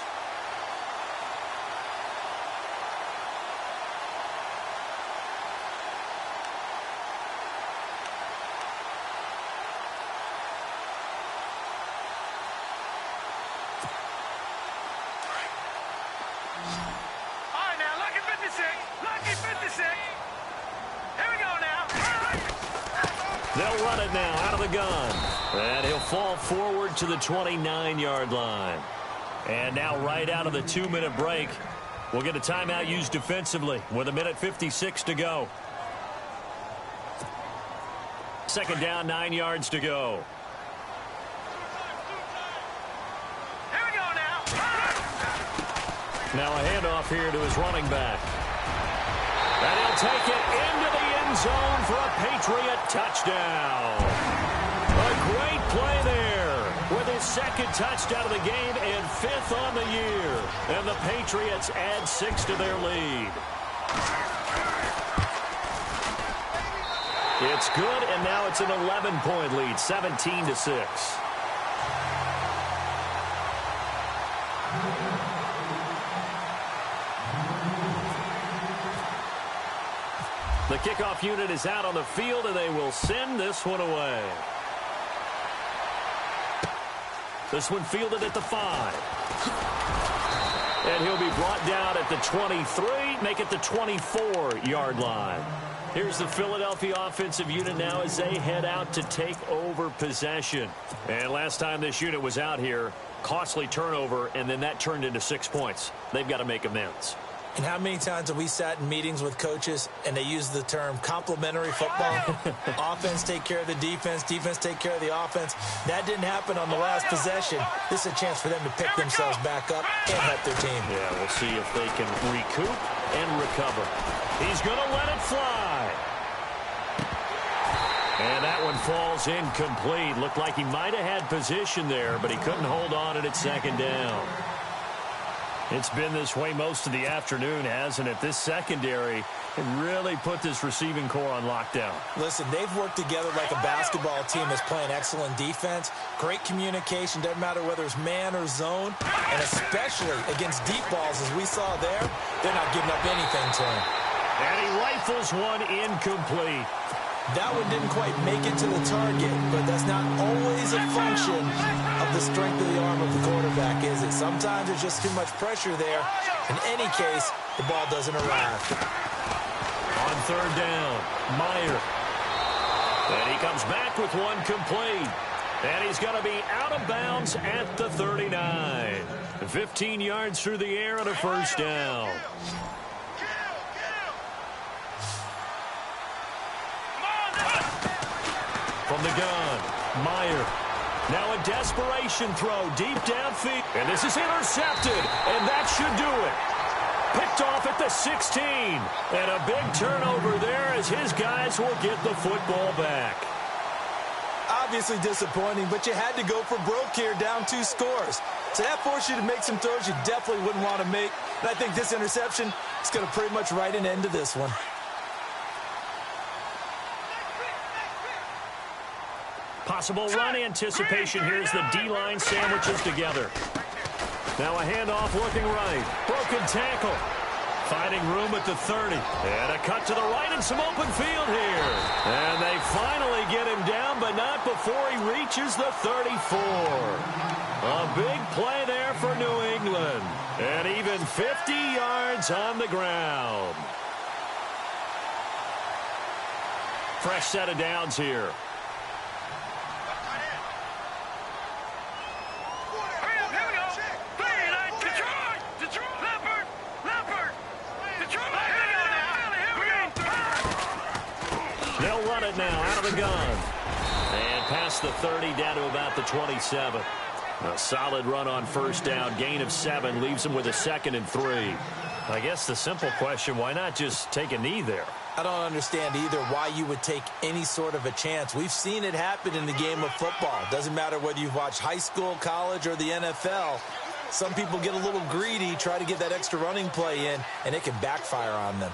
They'll run it now out of the gun. And he'll fall forward to the 29-yard line. And now right out of the 2-minute break, we'll get a timeout used defensively with 1:56 to go. Second down, 9 yards to go. Here we go now. Now a handoff here to his running back. And he'll take it into the end zone for a Patriot touchdown. A great play there with his second touchdown of the game and 5th on the year. And the Patriots add 6 to their lead. It's good, and now it's an 11-point lead, 17-6. The kickoff unit is out on the field, and they will send this one away. This one fielded at the 5. And he'll be brought down at the 23, make it the 24-yard line. Here's the Philadelphia offensive unit now as they head out to take over possession. And last time this unit was out here, costly turnover, and then that turned into 6 points. They've got to make amends. And how many times have we sat in meetings with coaches and they use the term complementary football? Offense take care of the defense, defense take care of the offense. That didn't happen on the last possession. This is a chance for them to pick themselves back up and help their team. Yeah, we'll see if they can recoup and recover. He's going to let it fly. And that one falls incomplete. Looked like he might have had position there, but he couldn't hold on at second down. It's been this way most of the afternoon, hasn't it? This secondary can really put this receiving core on lockdown. Listen, they've worked together like a basketball team that's playing excellent defense. Great communication, doesn't matter whether it's man or zone. And especially against deep balls, as we saw there, they're not giving up anything to him. And he rifles one incomplete. That one didn't quite make it to the target, but that's not always a function of the strength of the arm of the quarterback, is it? Sometimes there's just too much pressure there. In any case, the ball doesn't arrive. On third down, Meyer. And he comes back with one complete. And he's going to be out of bounds at the 39. 15 yards through the air and a first down. from the gun. Meyer. Now a desperation throw deep downfield. And this is intercepted. And that should do it. Picked off at the 16. And a big turnover there as his guys will get the football back. Obviously disappointing, but you had to go for broke here, down 2 scores. So that forced you to make some throws you definitely wouldn't want to make. And I think this interception is going to pretty much write an end to this one. Possible run anticipation here as the D-line sandwiches together. Now a handoff looking right. Broken tackle. Finding room at the 30. And a cut to the right and some open field here. And they finally get him down, but not before he reaches the 34. A big play there for New England. And even 50 yards on the ground. Fresh set of downs here. They'll run it now out of the gun. And past the 30 down to about the 27. A solid run on first down. Gain of 7 leaves them with a 2nd and 3. I guess the simple question, why not just take a knee there? I don't understand either why you would take any sort of a chance. We've seen it happen in the game of football. Doesn't matter whether you've watched high school, college, or the NFL. Some people get a little greedy, try to get that extra running play in, and it can backfire on them.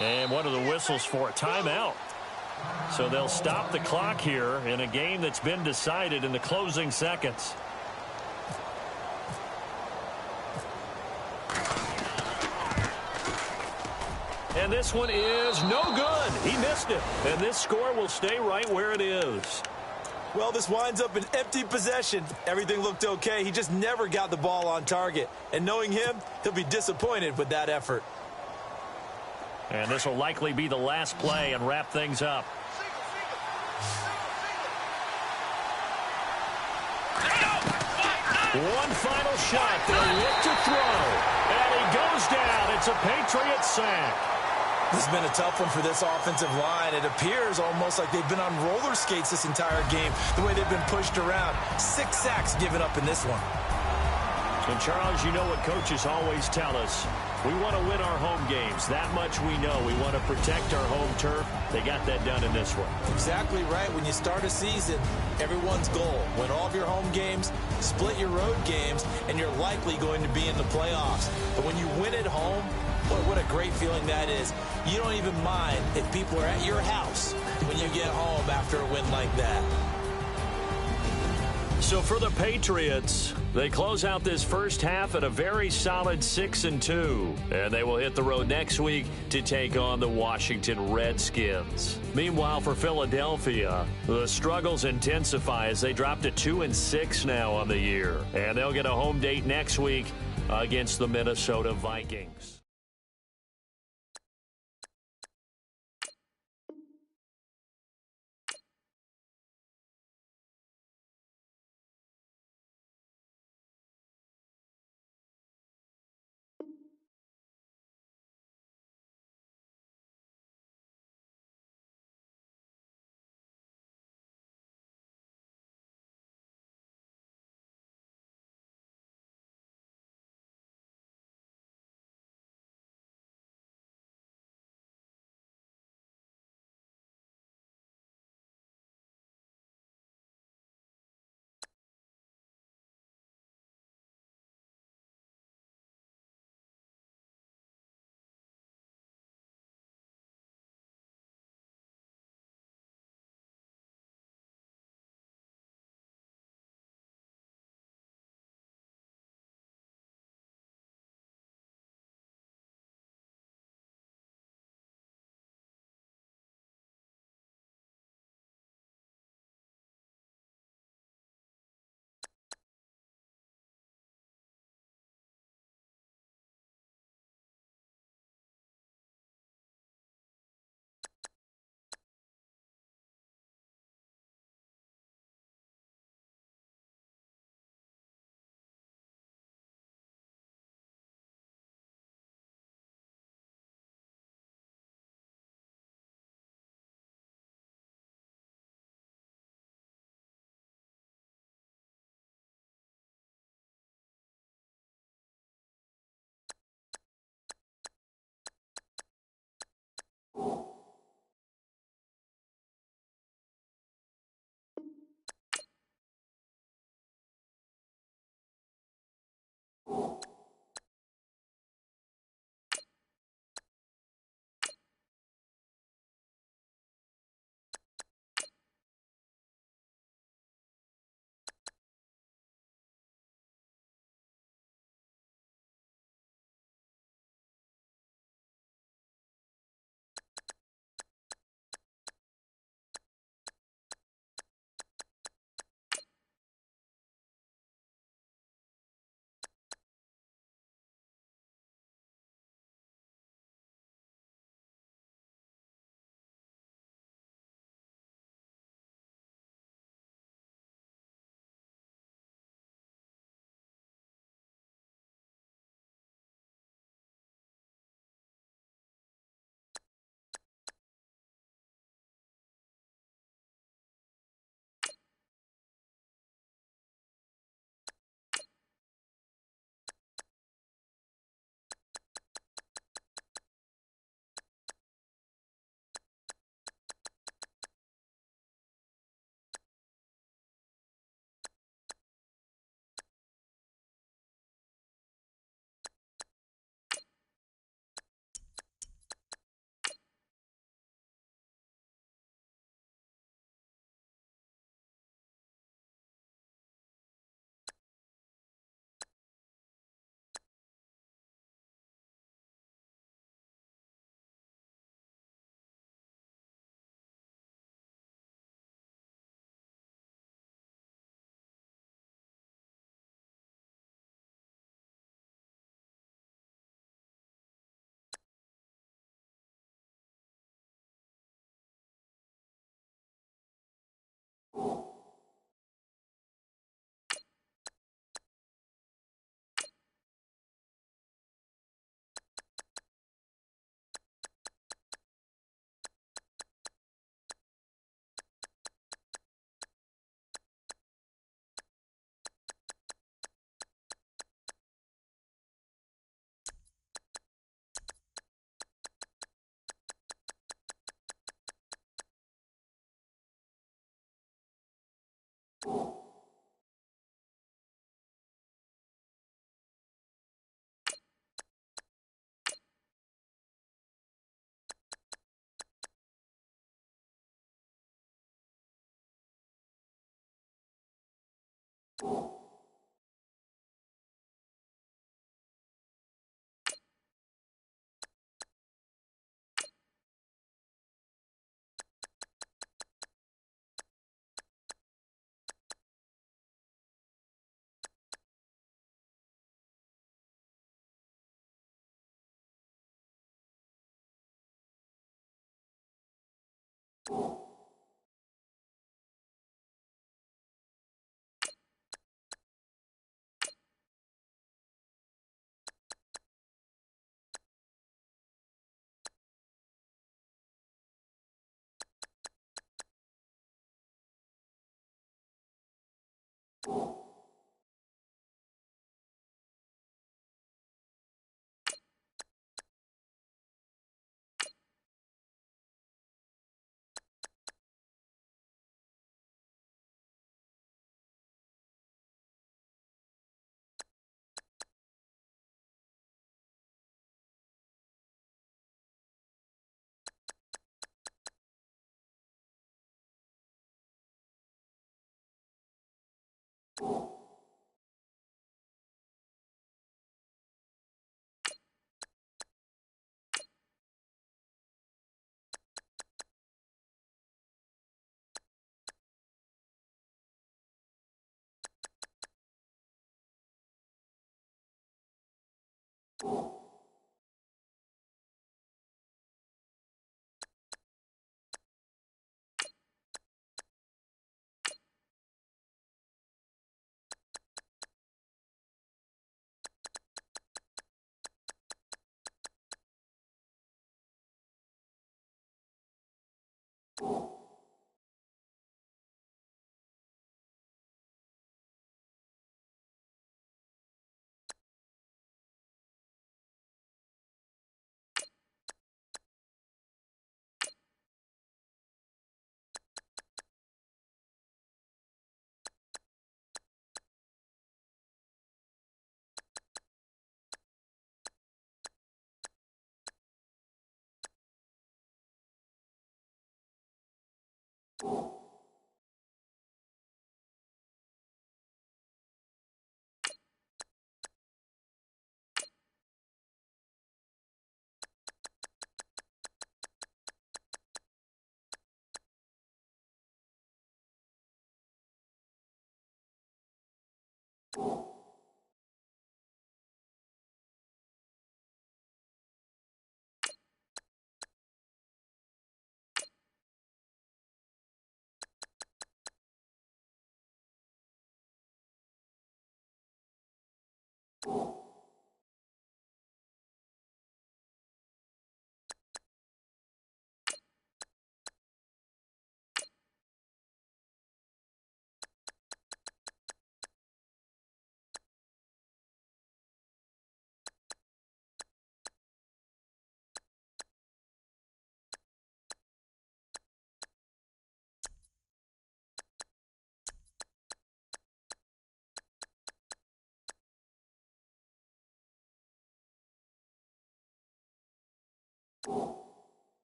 And what are the whistles for? Timeout. So they'll stop the clock here in a game that's been decided in the closing seconds. And this one is no good. He missed it. And this score will stay right where it is. Well, this winds up an empty possession. Everything looked okay. He just never got the ball on target. And knowing him, he'll be disappointed with that effort. And this will likely be the last play and wrap things up. One final shot. They'll look to throw. And he goes down. It's a Patriot sack. This has been a tough one for this offensive line. It appears almost like they've been on roller skates this entire game, the way they've been pushed around. 6 sacks given up in this one. And, Charles, you know what coaches always tell us. We want to win our home games. That much we know. We want to protect our home turf. They got that done in this one. Exactly right. When you start a season, everyone's goal, win all of your home games, split your road games, and you're likely going to be in the playoffs. But when you win at home, boy, what a great feeling that is. You don't even mind if people are at your house when you get home after a win like that. So for the Patriots, they close out this first half at a very solid 6-2. And they will hit the road next week to take on the Washington Redskins. Meanwhile, for Philadelphia, the struggles intensify as they drop to 2-6 now on the year. And they'll get a home date next week against the Minnesota Vikings.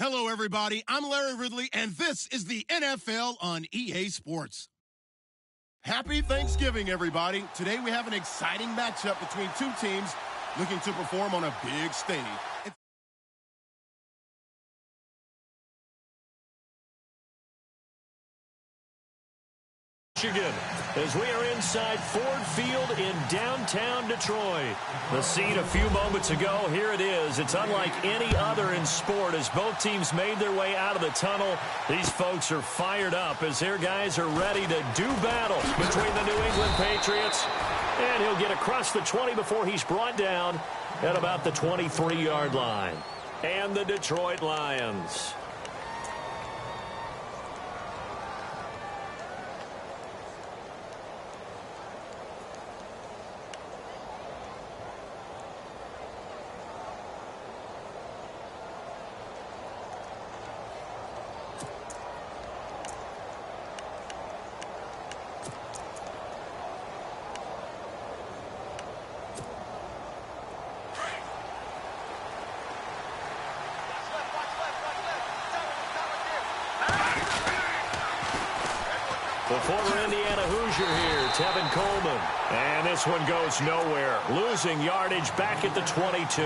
Hello, everybody. I'm Larry Ridley, and this is the NFL on EA Sports. Happy Thanksgiving, everybody. Today we have an exciting matchup between two teams looking to perform on a big stage. Michigan, as we are inside Ford Field in downtown Detroit. The scene a few moments ago, here it is. It's unlike any other in sport as both teams made their way out of the tunnel. These folks are fired up as their guys are ready to do battle between the New England Patriots. And he'll get across the 20 before he's brought down at about the 23-yard line. And the Detroit Lions. The former Indiana Hoosier here, Tevin Coleman. And this one goes nowhere. Losing yardage back at the 22.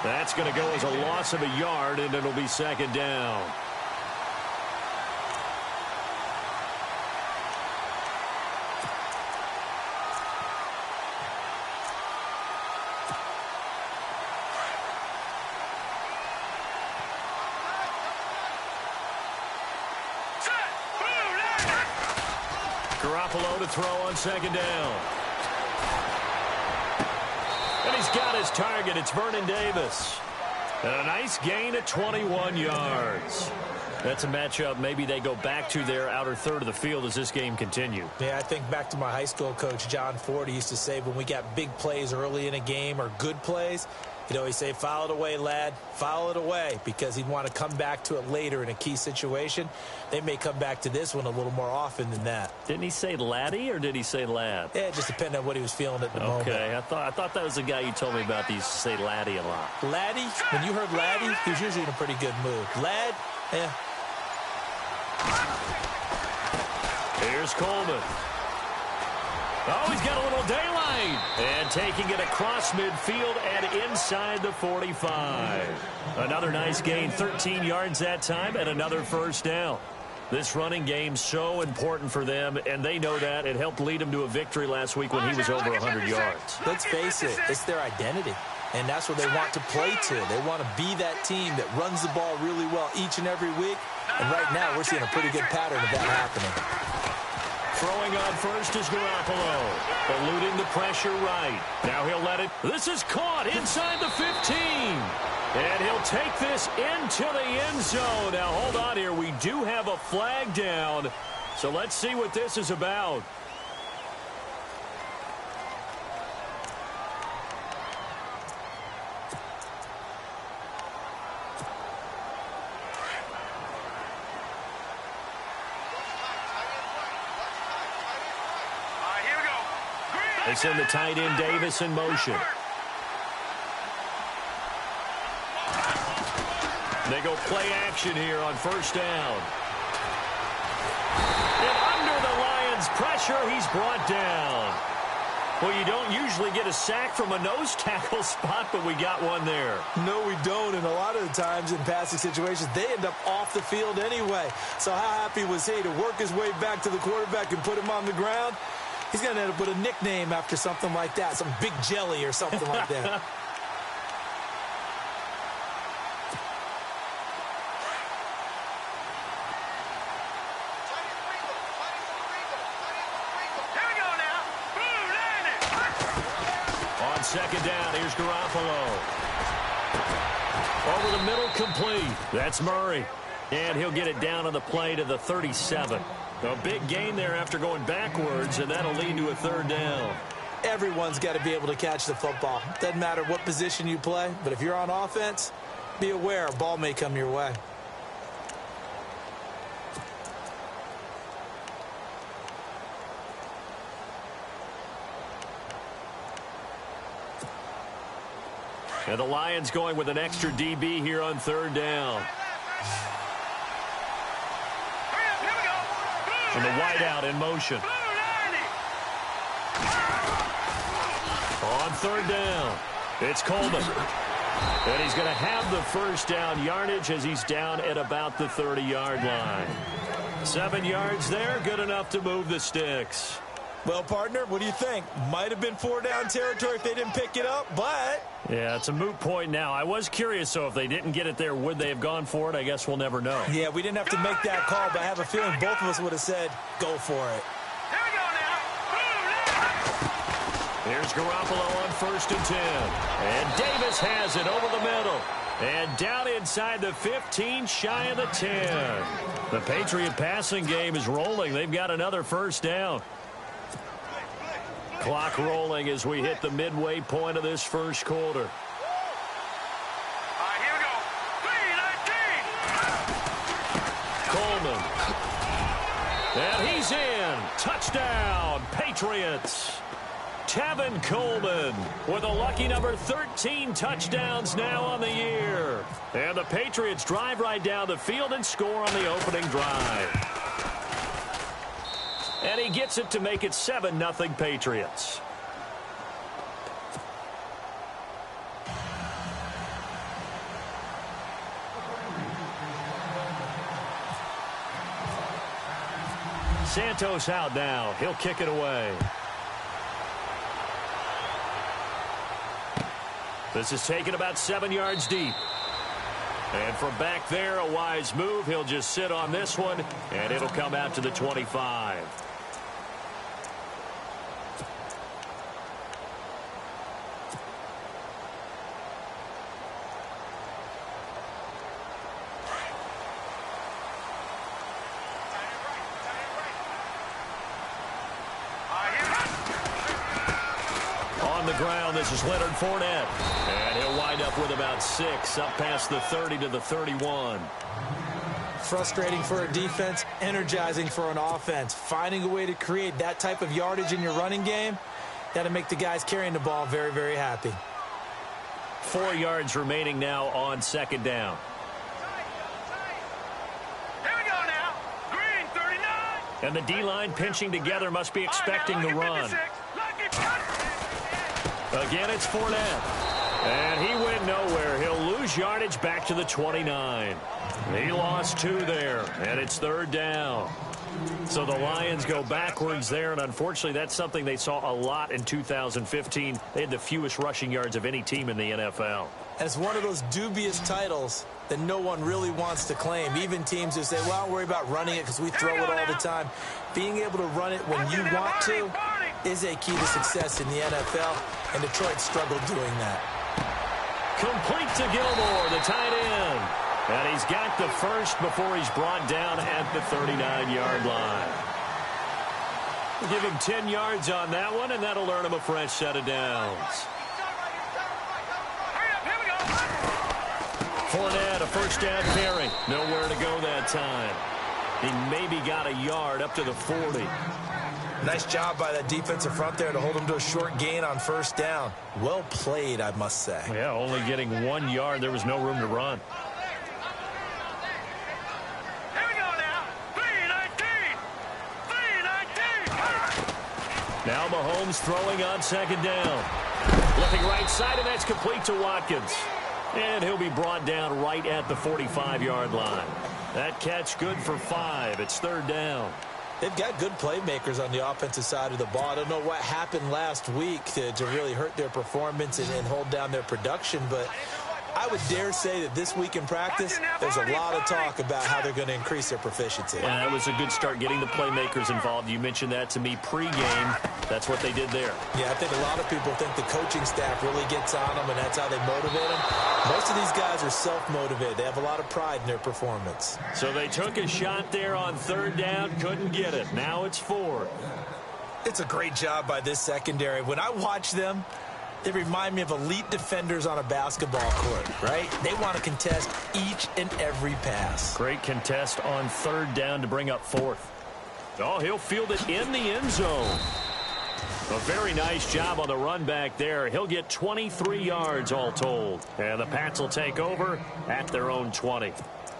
That's going to go as a loss of a yard, and it'll be second down. Garoppolo to throw on second down. And he's got his target. It's Vernon Davis. And a nice gain at 21 yards. That's a matchup maybe they go back to their outer third of the field as this game continues. Yeah, I think back to my high school coach, John Ford. He used to say when we got big plays early in a game or good plays, he'd always say, foul it away, lad. Foul it away, because he'd want to come back to it later in a key situation. They may come back to this one a little more often than that. Didn't he say laddie or did he say lad? Yeah, it just depended on what he was feeling at the moment. Okay, I thought that was the guy you told me about. He used to say laddie a lot. Laddie? When you heard laddie, he was usually in a pretty good mood. Lad? Yeah. Here's Coleman. Oh, he's got a little daylight. And taking it across midfield and inside the 45. Another nice gain, 13 yards that time, and another first down. This running game so important for them, and they know that. It helped lead them to a victory last week when he was over 100 yards. Let's face it, it's their identity. And that's what they want to play to. They want to be that team that runs the ball really well each and every week. And right now, we're seeing a pretty good pattern of that happening. Throwing on first is Garoppolo. Eluding the pressure right. Now he'll let it. This is caught inside the 15. And he'll take this into the end zone. Now hold on here. We do have a flag down. So let's see what this is about. They send the tight end Davis in motion. They go play action here on first down. And under the Lions' pressure, he's brought down. Well, you don't usually get a sack from a nose tackle spot, but we got one there. No, we don't. And a lot of the times in passing situations, they end up off the field anyway. So how happy was he to work his way back to the quarterback and put him on the ground? He's going to end up with a nickname after something like that, some big jelly or something like that. Here we go now. Boom, landed. On second down, here's Garoppolo. Over the middle, complete. That's Murray. And he'll get it down on the play to the 37. A big gain there after going backwards, and that'll lead to a third down. Everyone's got to be able to catch the football. Doesn't matter what position you play, but if you're on offense, be aware a ball may come your way. And the Lions going with an extra DB here on third down. And the wideout in motion. On third down, it's Coleman. And he's going to have the first down yardage as he's down at about the 30-yard line. 7 yards there, good enough to move the sticks. Well, partner, what do you think? Might have been 4-down territory if they didn't pick it up, but... Yeah, it's a moot point now. I was curious, so if they didn't get it there, would they have gone for it? I guess we'll never know. Yeah, we didn't have to make that call, but I have a feeling both of us would have said, go for it. Here we go now. Here's Garoppolo on first and 10. And Davis has it over the middle. And down inside the 15, shy of the 10. The Patriot passing game is rolling. They've got another first down. Clock rolling as we hit the midway point of this first quarter. All right, here we go. 3-19. Coleman. And he's in. Touchdown, Patriots. Tevin Coleman with a lucky number 13 touchdowns now on the year. And the Patriots drive right down the field and score on the opening drive. And he gets it to make it 7-0 Patriots. Santos out now. He'll kick it away. This is taken about 7 yards deep. And from back there, a wise move. He'll just sit on this one, and it'll come out to the 25. On the ground, this is Leonard Fournette. And he'll wind up with about 6, up past the 30 to the 31. Frustrating for a defense, energizing for an offense. Finding a way to create that type of yardage in your running game, that'll make the guys carrying the ball very, very happy. 4 yards remaining now on second down. Here we go now. Green 39. And the D-line pinching together must be expecting the run. Again, it's Fournette. And he went nowhere. He'll lose yardage back to the 29. He lost 2 there, and it's third down. So the Lions go backwards there, and unfortunately that's something they saw a lot in 2015. They had the fewest rushing yards of any team in the NFL. And it's one of those dubious titles that no one really wants to claim. Even teams who say, well, I'll worry about running it because we throw it all the time. Being able to run it when you want to is a key to success in the NFL, and Detroit struggled doing that. Complete to Gilmore, the tight end. And he's got the first before he's brought down at the 39-yard line. We'll give him 10 yards on that one, and that'll earn him a fresh set of downs. Fournette, a first down carry. Nowhere to go that time. He maybe got a yard up to the 40. Nice job by that defensive front there to hold him to a short gain on first down. Well played, I must say. Yeah, only getting 1 yard. There was no room to run. Here we go now. 3-19. 3-19. Now Mahomes throwing on second down. Looking right side, and that's complete to Watkins. And he'll be brought down right at the 45-yard line. That catch good for 5. It's third down. They've got good playmakers on the offensive side of the ball. I don't know what happened last week to really hurt their performance and hold down their production, but I would dare say that this week in practice, there's a lot of talk about how they're going to increase their proficiency. Yeah, that was a good start getting the playmakers involved. You mentioned that to me pregame. That's what they did there. Yeah, I think a lot of people think the coaching staff really gets on them, and that's how they motivate them. Most of these guys are self-motivated. They have a lot of pride in their performance. So they took a shot there on third down, couldn't get it. Now it's 4. It's a great job by this secondary. When I watch them, they remind me of elite defenders on a basketball court, right? They want to contest each and every pass. Great contest on third down to bring up 4th. Oh, he'll field it in the end zone. A very nice job on the run back there. He'll get 23 yards all told. And the Pats will take over at their own 20.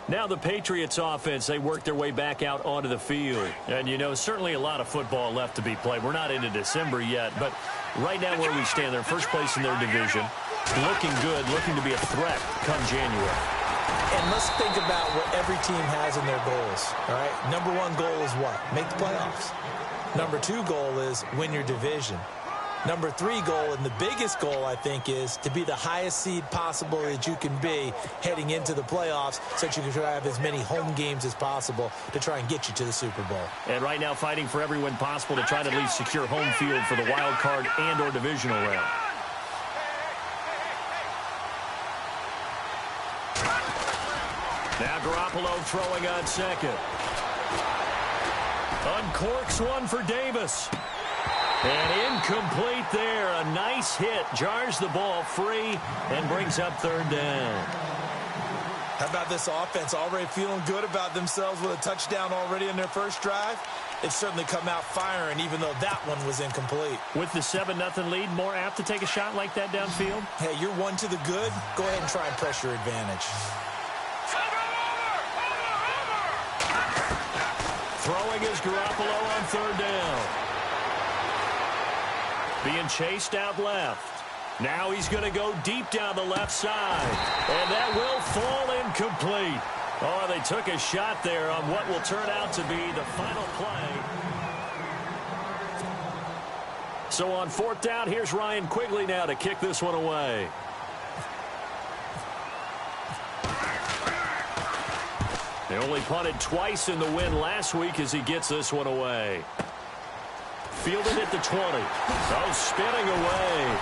Now the Patriots offense, they work their way back out onto the field. And, you know, certainly a lot of football left to be played. We're not into December yet, but right now where we stand, they're first place in their division. Looking good, looking to be a threat come January. And let's think about what every team has in their goals, all right? Number 1 goal is what? Make the playoffs. Number 2 goal is win your division. Number 3 goal, and the biggest goal, I think, is to be the highest seed possible that you can be heading into the playoffs so that you can try to have as many home games as possible to try and get you to the Super Bowl. And right now fighting for every win possible to try to at least secure home field for the wild card and or divisional round. Now Garoppolo throwing on second. Uncorks one for Davis. And incomplete there. A nice hit. Jars the ball free and brings up third down. How about this offense already feeling good about themselves with a touchdown already in their first drive? It's certainly come out firing, even though that one was incomplete. With the 7-0 lead, more apt to take a shot like that downfield? Hey, you're 1 to the good. Go ahead and try and press your advantage. Throwing is Garoppolo on third down. Being chased out left. Now he's going to go deep down the left side. And that will fall incomplete. Oh, they took a shot there on what will turn out to be the final play. So on fourth down, here's Ryan Quigley now to kick this one away. They only punted twice in the win last week as he gets this one away. Fielded at the 20. Oh, spinning away.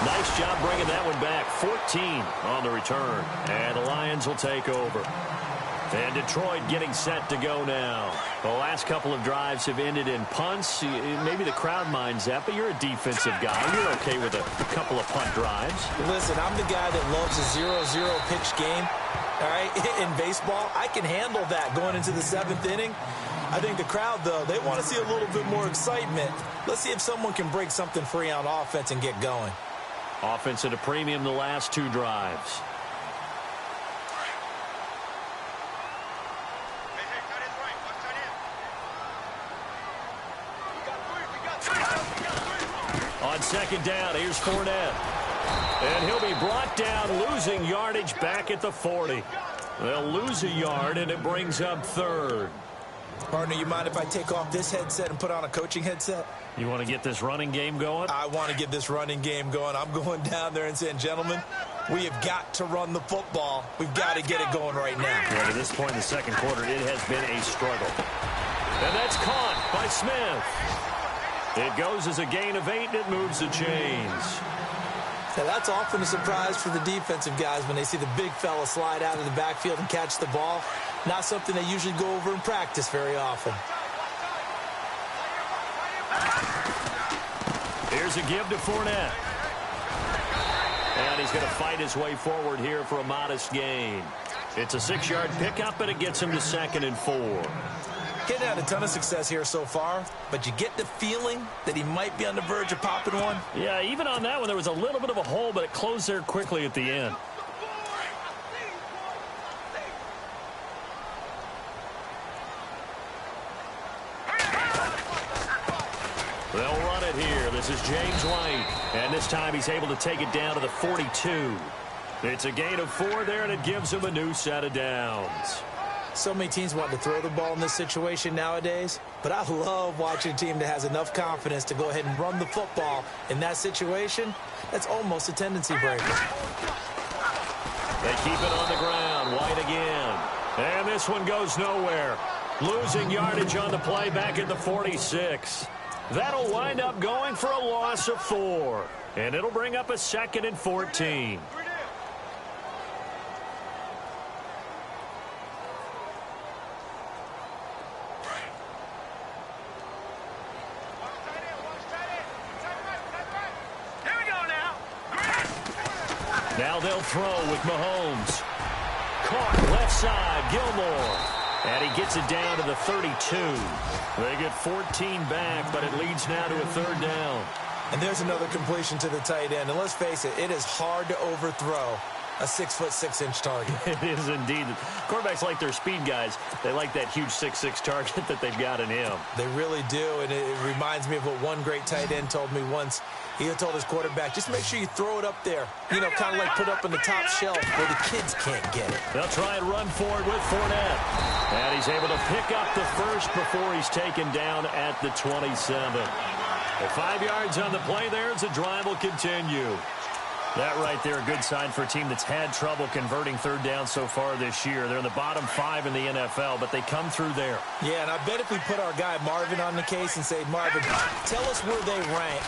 Nice job bringing that one back. 14 on the return. And the Lions will take over. And Detroit getting set to go now. The last couple of drives have ended in punts. Maybe the crowd minds that, but you're a defensive guy. You're okay with a couple of punt drives. Listen, I'm the guy that loves a 0-0 pitch game. All right, in baseball, I can handle that going into the 7th inning. I think the crowd, though, they want to see a little bit more excitement. Let's see if someone can break something free on offense and get going. Offense at a premium the last two drives. On second down, here's Fournette. And he'll be brought down, losing yardage back at the 40. They'll lose a yard, and it brings up third. Partner, you mind if I take off this headset and put on a coaching headset? You want to get this running game going? I want to get this running game going. I'm going down there and saying, gentlemen, we have got to run the football. We've got to get it going right now. Yeah, to this point in the second quarter, it has been a struggle. And that's caught by Smith. It goes as a gain of 8, and it moves the chains. Now, that's often a surprise for the defensive guys when they see the big fella slide out of the backfield and catch the ball. Not something they usually go over in practice very often. Here's a give to Fournette. And he's going to fight his way forward here for a modest gain. It's a 6-yard pickup, and it gets him to 2nd and 4. Kid had a ton of success here so far, but you get the feeling that he might be on the verge of popping one. Yeah, even on that one, there was a little bit of a hole, but it closed there quickly at the end. They'll run it here. This is James White, and this time he's able to take it down to the 42. It's a gain of 4 there, and it gives him a new set of downs. So many teams want to throw the ball in this situation nowadays, but I love watching a team that has enough confidence to go ahead and run the football in that situation. That's almost a tendency breaker. They keep it on the ground. White again. And this one goes nowhere. Losing yardage on the play back at the 46. That'll wind up going for a loss of 4. And it'll bring up a 2nd and 14. Now they'll throw with Mahomes. Caught left side, Gilmore. And he gets it down to the 32. They get 14 back, but it leads now to a 3rd down. And there's another completion to the tight end. And let's face it, it is hard to overthrow a 6'6" target. It is indeed. Quarterbacks like their speed guys. They like that huge 6'6" target that they've got in him. They really do, and it reminds me of what one great tight end told me once. He told his quarterback, just make sure you throw it up there. You know, kind of like put up on the top shelf where the kids can't get it. They'll try and run forward with Fournette. And he's able to pick up the first before he's taken down at the 27. The 5 yards on the play there as the drive will continue. That right there, a good sign for a team that's had trouble converting 3rd down so far this year. They're in the bottom 5 in the NFL, but they come through there. Yeah, and I bet if we put our guy Marvin on the case and say, Marvin, tell us where they rank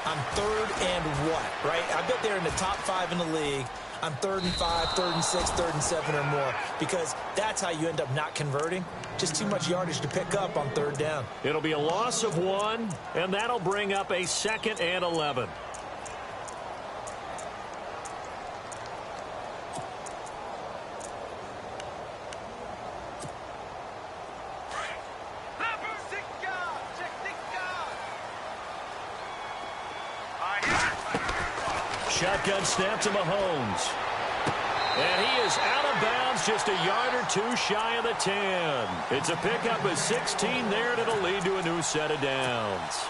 on 3rd and what, right? I bet they're in the top 5 in the league on 3rd and 5, 3rd and 6, 3rd and 7 or more, because that's how you end up not converting. Just too much yardage to pick up on 3rd down. It'll be a loss of 1, and that'll bring up a 2nd and 11. Shotgun snap to Mahomes. And he is out of bounds just a yard or two shy of the 10. It's a pickup of 16 there, and it'll lead to a new set of downs.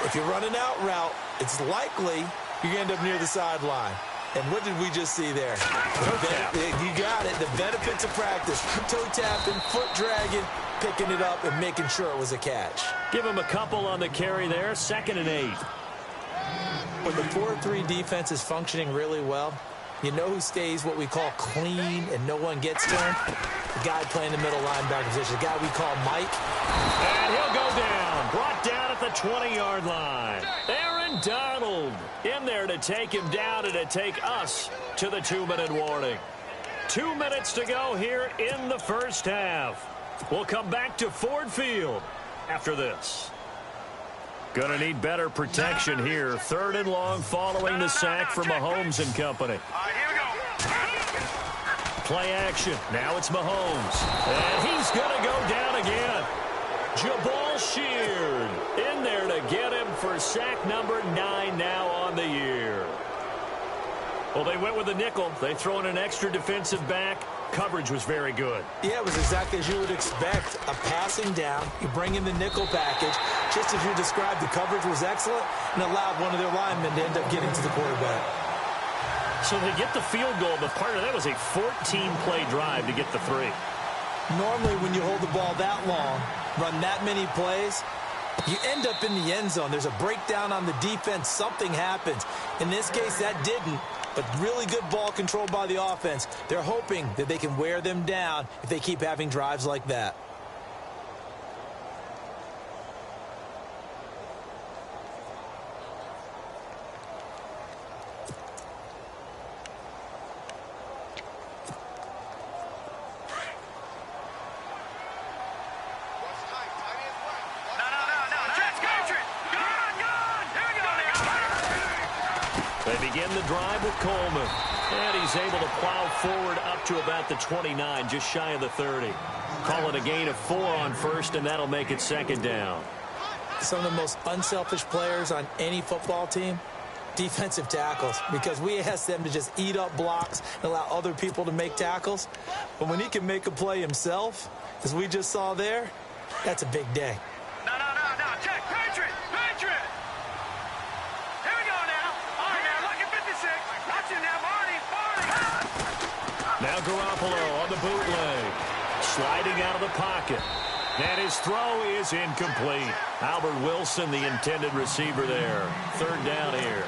If you're running out route, it's likely you're going to end up near the sideline. And what did we just see there? You got it. The benefits of practice. Toe tapping, foot dragging, picking it up, and making sure it was a catch. Give him a couple on the carry there. 2nd and 8. When the 4-3 defense is functioning really well, you know who stays what we call clean and no one gets to him? The guy playing the middle linebacker position, the guy we call Mike. And he'll go down. Brought down at the 20-yard line. Aaron Donald in there to take him down and to take us to the 2-minute warning. 2 minutes to go here in the first half. We'll come back to Ford Field after this. Gonna need better protection here. 3rd and long following the sack from Mahomes and company. All right, here we go. Play action. Now it's Mahomes. And he's gonna go down again. Jabal Sheard in there to get him for sack number 9 now on the year. Well, they went with a nickel. They throw in an extra defensive back. Coverage was very good. Yeah, it was exactly as you would expect. A passing down. You bring in the nickel package. Just as you described, the coverage was excellent and allowed one of their linemen to end up getting to the quarterback. So they get the field goal, but part of that was a 14-play drive to get the 3. Normally, when you hold the ball that long, run that many plays, you end up in the end zone. There's a breakdown on the defense. Something happens. In this case, that didn't. But really good ball control by the offense. They're hoping that they can wear them down if they keep having drives like that. They begin the drive with Coleman. And he's able to plow forward up to about the 29, just shy of the 30. Call it a gain of 4 on first, and that'll make it 2nd down. Some of the most unselfish players on any football team, defensive tackles, because we ask them to just eat up blocks and allow other people to make tackles. But when he can make a play himself, as we just saw there, that's a big day. No. Check. Patriot. Here we go now. All right, now, look at 56. Watch it now, Marty. Now Garoppolo on the bootleg. Sliding out of the pocket. And his throw is incomplete. Albert Wilson, the intended receiver there. 3rd down here.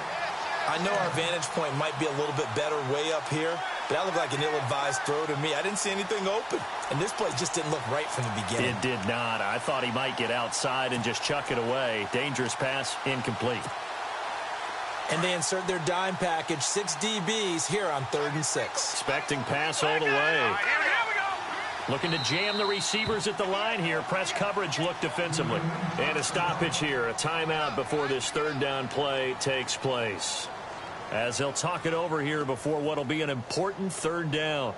I know our vantage point might be a little bit better way up here, but that looked like an ill-advised throw to me. I didn't see anything open, and this play just didn't look right from the beginning. It did not. I thought he might get outside and just chuck it away. Dangerous pass, incomplete. And they insert their dime package, 6 DBs here on 3rd and 6. Expecting pass all the way. Here we go. Looking to jam the receivers at the line here. Press coverage look defensively. And a stoppage here. A timeout before this 3rd down play takes place. As they'll talk it over here before what will be an important 3rd down.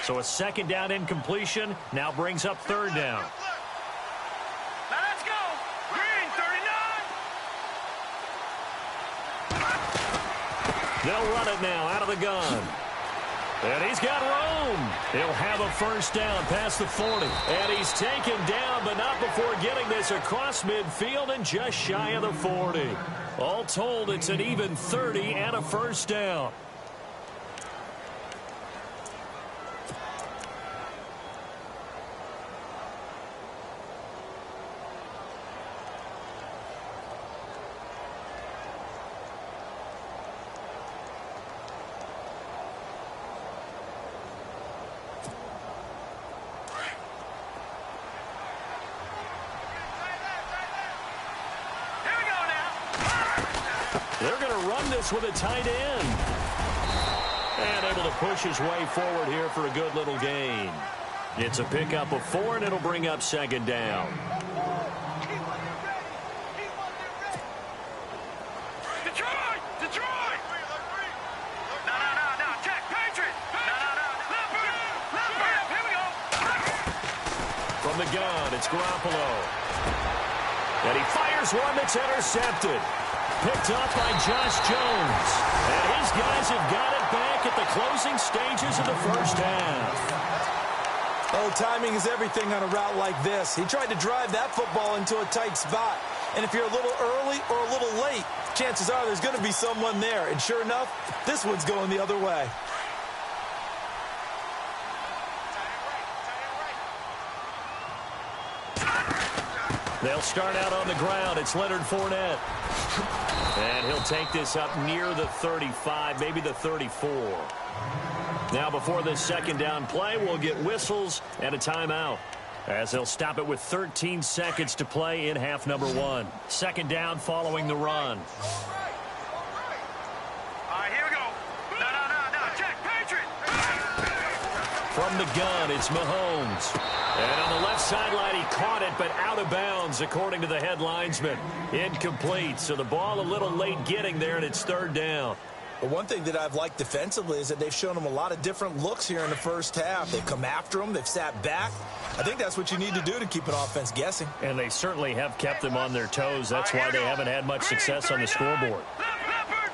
So a second down incompletion now brings up third down. Now let's go. Green, 39. They'll run it now out of the gun. And he's got room. He'll have a first down past the 40. And he's taken down, but not before getting this across midfield and just shy of the 40. All told, it's an even 30 and a first down. They're going to run this with a tight end. And able to push his way forward here for a good little gain. It's a pickup of 4, and it'll bring up second down. Detroit! Detroit! No. Check. Patriot! No. Leopard! Here we go! From the gun, it's Garoppolo. And he fires one that's intercepted. Picked up by Josh Jones. And his guys have got it back at the closing stages of the first half. Oh, timing is everything on a route like this. He tried to drive that football into a tight spot. And if you're a little early or a little late, chances are there's going to be someone there. And sure enough, this one's going the other way. They'll start out on the ground. It's Leonard Fournette. And he'll take this up near the 35, maybe the 34. Now before this second down play, we'll get whistles and a timeout, as they'll stop it with 13 seconds to play in half number 1. Second down following the run. All right, here we go. No. Check. Patriot! From the gun, it's Mahomes. And on the left sideline, he caught it, but out of bounds, according to the head linesman. Incomplete, so the ball a little late getting there, and it's third down. But one thing that I've liked defensively is that they've shown him a lot of different looks here in the first half. They've come after him. They've sat back. I think that's what you need to do to keep an offense guessing. And they certainly have kept them on their toes. That's why they haven't had much success on the scoreboard. Leopard!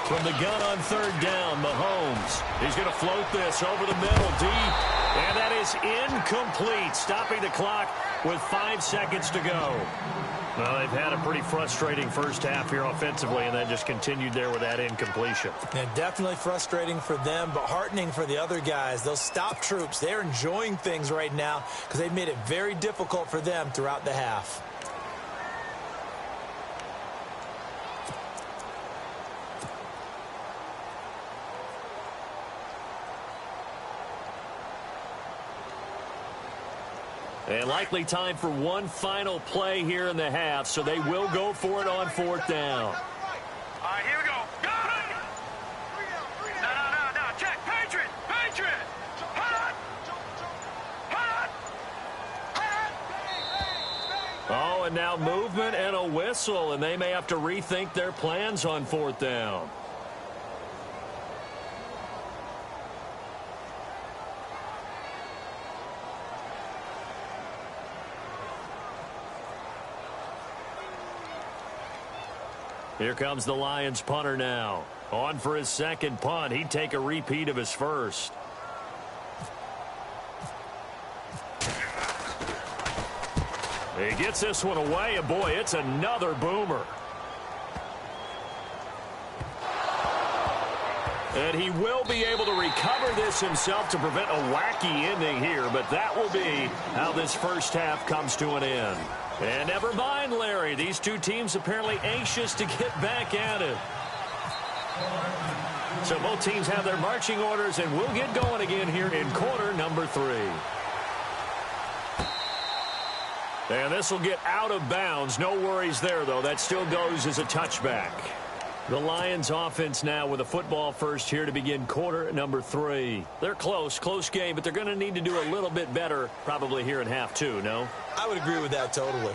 From the gun on third down, Mahomes. He's going to float this over the middle, deep. And that is incomplete, stopping the clock with 5 seconds to go. Well, they've had a pretty frustrating first half here offensively, and then just continued there with that incompletion. And definitely frustrating for them, but heartening for the other guys. Those stop troops, they're enjoying things right now because they've made it very difficult for them throughout the half. And likely time for one final play here in the half, so they will go for it on fourth down. All right, here we go. Got it! No. Check. Patriot! Hot! Oh, and now movement and a whistle, and they may have to rethink their plans on fourth down. Here comes the Lions punter now. On for his second punt. He'd take a repeat of his first. He gets this one away, and boy, it's another boomer. And he will be able to recover this himself to prevent a wacky ending here, but that will be how this first half comes to an end. And never mind, Larry. These two teams apparently anxious to get back at it. So both teams have their marching orders, and we'll get going again here in quarter number 3. And this will get out of bounds. No worries there, though. That still goes as a touchback. The Lions offense now with a football first here to begin quarter number 3. They're close game, but they're going to need to do a little bit better probably here in half 2, no? I would agree with that totally.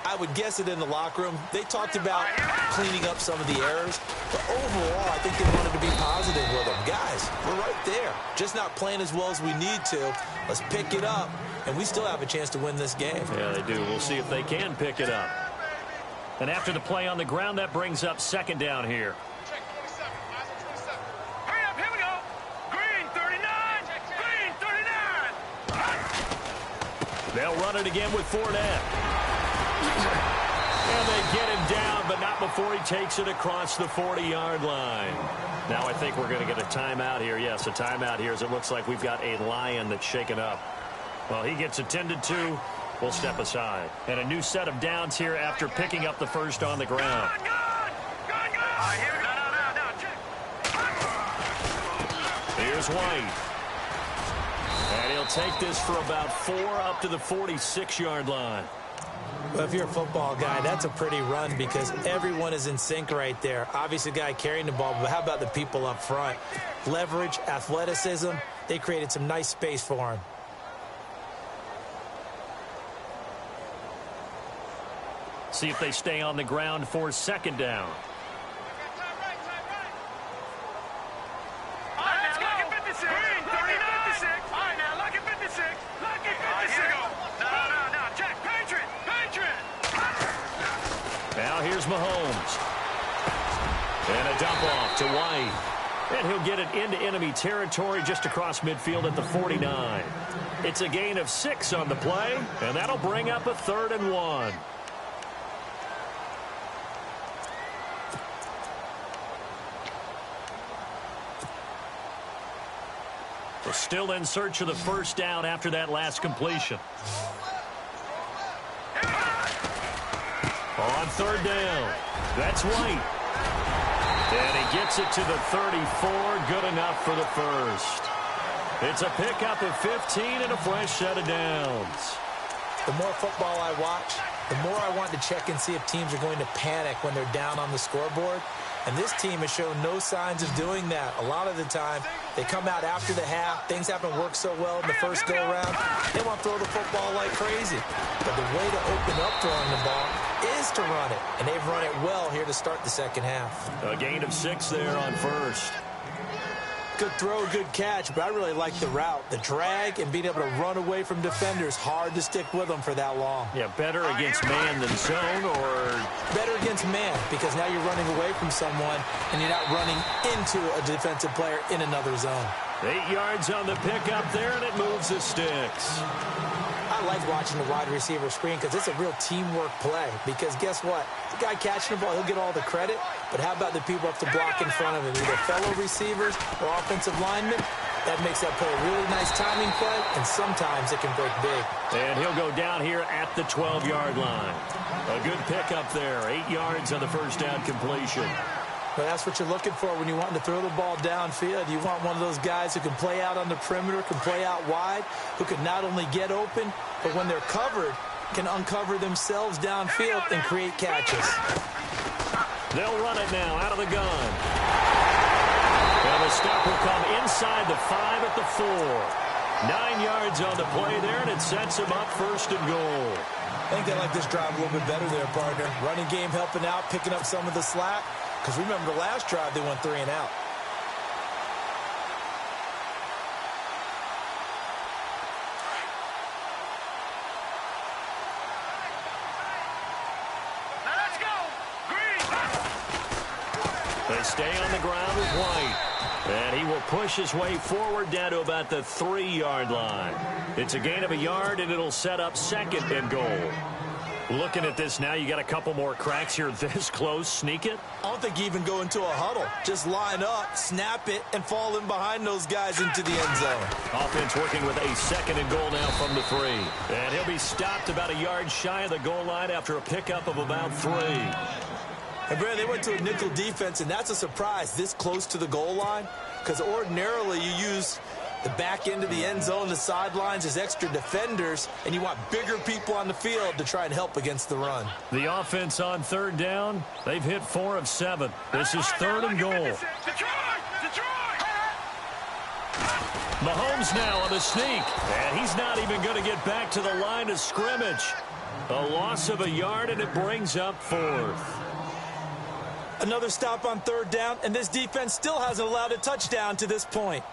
I would guess it in the locker room. They talked about cleaning up some of the errors, but overall, I think they wanted to be positive with them. Guys, we're right there. just not playing as well as we need to. Let's pick it up, and we still have a chance to win this game. Yeah, they do. We'll see if they can pick it up. And after the play on the ground, that brings up second down here. Hurry up, here we go. Green 39, green 39. They'll run it again with Fournette. And they get him down, but not before he takes it across the 40-yard line. Now I think we're going to get a timeout here. Yes, a timeout here as it looks like we've got a lion that's shaken up. Well, he gets attended to. We'll step aside. And a new set of downs here after picking up the first on the ground. Good. Here's White. And he'll take this for about 4 up to the 46-yard line. Well, if you're a football guy, that's a pretty run because everyone is in sync right there. Obviously, the guy carrying the ball, but how about the people up front? Leverage, athleticism, they created some nice space for him. See if they stay on the ground for second down. Now here's Mahomes. And a dump off to White. And he'll get it into enemy territory just across midfield at the 49. It's a gain of 6 on the play, and that'll bring up a 3rd and 1. We're still in search of the first down after that last completion. On 3rd down, that's White. And he gets it to the 34, good enough for the first. It's a pickup of 15 and a fresh set of downs. The more football I watch, the more I want to check and see if teams are going to panic when they're down on the scoreboard. And this team has shown no signs of doing that. A lot of the time, they come out after the half. Things haven't worked so well in the first go-around. They want to throw the football like crazy. But the way to open up throwing the ball is to run it. And they've run it well here to start the second half. A gain of 6 there on first. Good throw, good catch, but I really like the route. The drag and being able to run away from defenders, hard to stick with them for that long. Yeah, better against man than zone, or? Better against man, because now you're running away from someone and you're not running into a defensive player in another zone. 8 yards on the pickup there, and it moves the sticks. I like watching the wide receiver screen because it's a real teamwork play. Because guess what? The guy catching the ball, he'll get all the credit. But how about the people up to block in front of him? Either fellow receivers or offensive linemen. That makes that play a really nice timing play, and sometimes it can break big. And he'll go down here at the 12-yard line. A good pickup there. 8 yards on the first down completion. Well, that's what you're looking for when you want to throw the ball downfield. You want one of those guys who can play out on the perimeter, can play out wide, who can not only get open, but when they're covered, can uncover themselves downfield and create catches. They'll run it now out of the gun. And the stop will come inside the 5 at the 4. 9 yards on the play there, and it sets them up 1st and goal. I think they like this drive a little bit better there, partner. Running game helping out, picking up some of the slack. Because remember, the last drive, they went 3 and out. Now let's go. Green. They stay on the ground with White. And he will push his way forward down to about the 3-yard line. It's a gain of 1 yard, and it'll set up 2nd and goal. Looking at this now, you got a couple more cracks here this close. Sneak it? I don't think you even go into a huddle. Just line up, snap it, and fall in behind those guys into the end zone. Offense working with a 2nd and goal now from the 3. And he'll be stopped about 1 yard shy of the goal line after a pickup of about 3. And, Brad, they went to a nickel defense, and that's a surprise this close to the goal line. Because ordinarily you use the back end of the end zone, the sidelines as extra defenders, and you want bigger people on the field to try and help against the run. The offense on 3rd down, they've hit 4 of 7. This is 3rd and goal. Mahomes now on the sneak, and he's not even going to get back to the line of scrimmage. A loss of 1 yard, and it brings up 4th. Another stop on 3rd down, and this defense still hasn't allowed a touchdown to this point.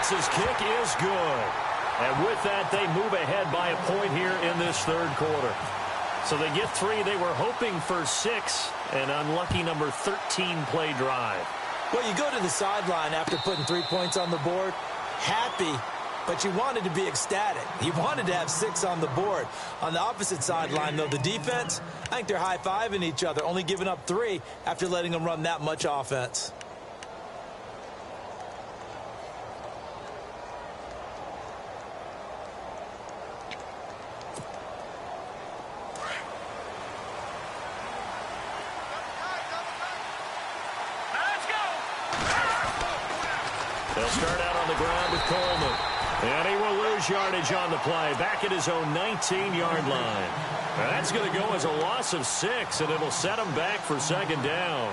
Hits his kick is good. And with that, they move ahead by a point here in this third quarter. So they get 3. They were hoping for 6. An unlucky number 13 play drive. Well, you go to the sideline after putting 3 points on the board, happy, but you wanted to be ecstatic. You wanted to have 6 on the board. On the opposite sideline, though, the defense, I think they're high-fiving each other, only giving up 3 after letting them run that much offense. They'll start out on the ground with Coleman. And he will lose yardage on the play. Back at his own 19-yard line. Now that's going to go as a loss of 6, and it'll set him back for second down.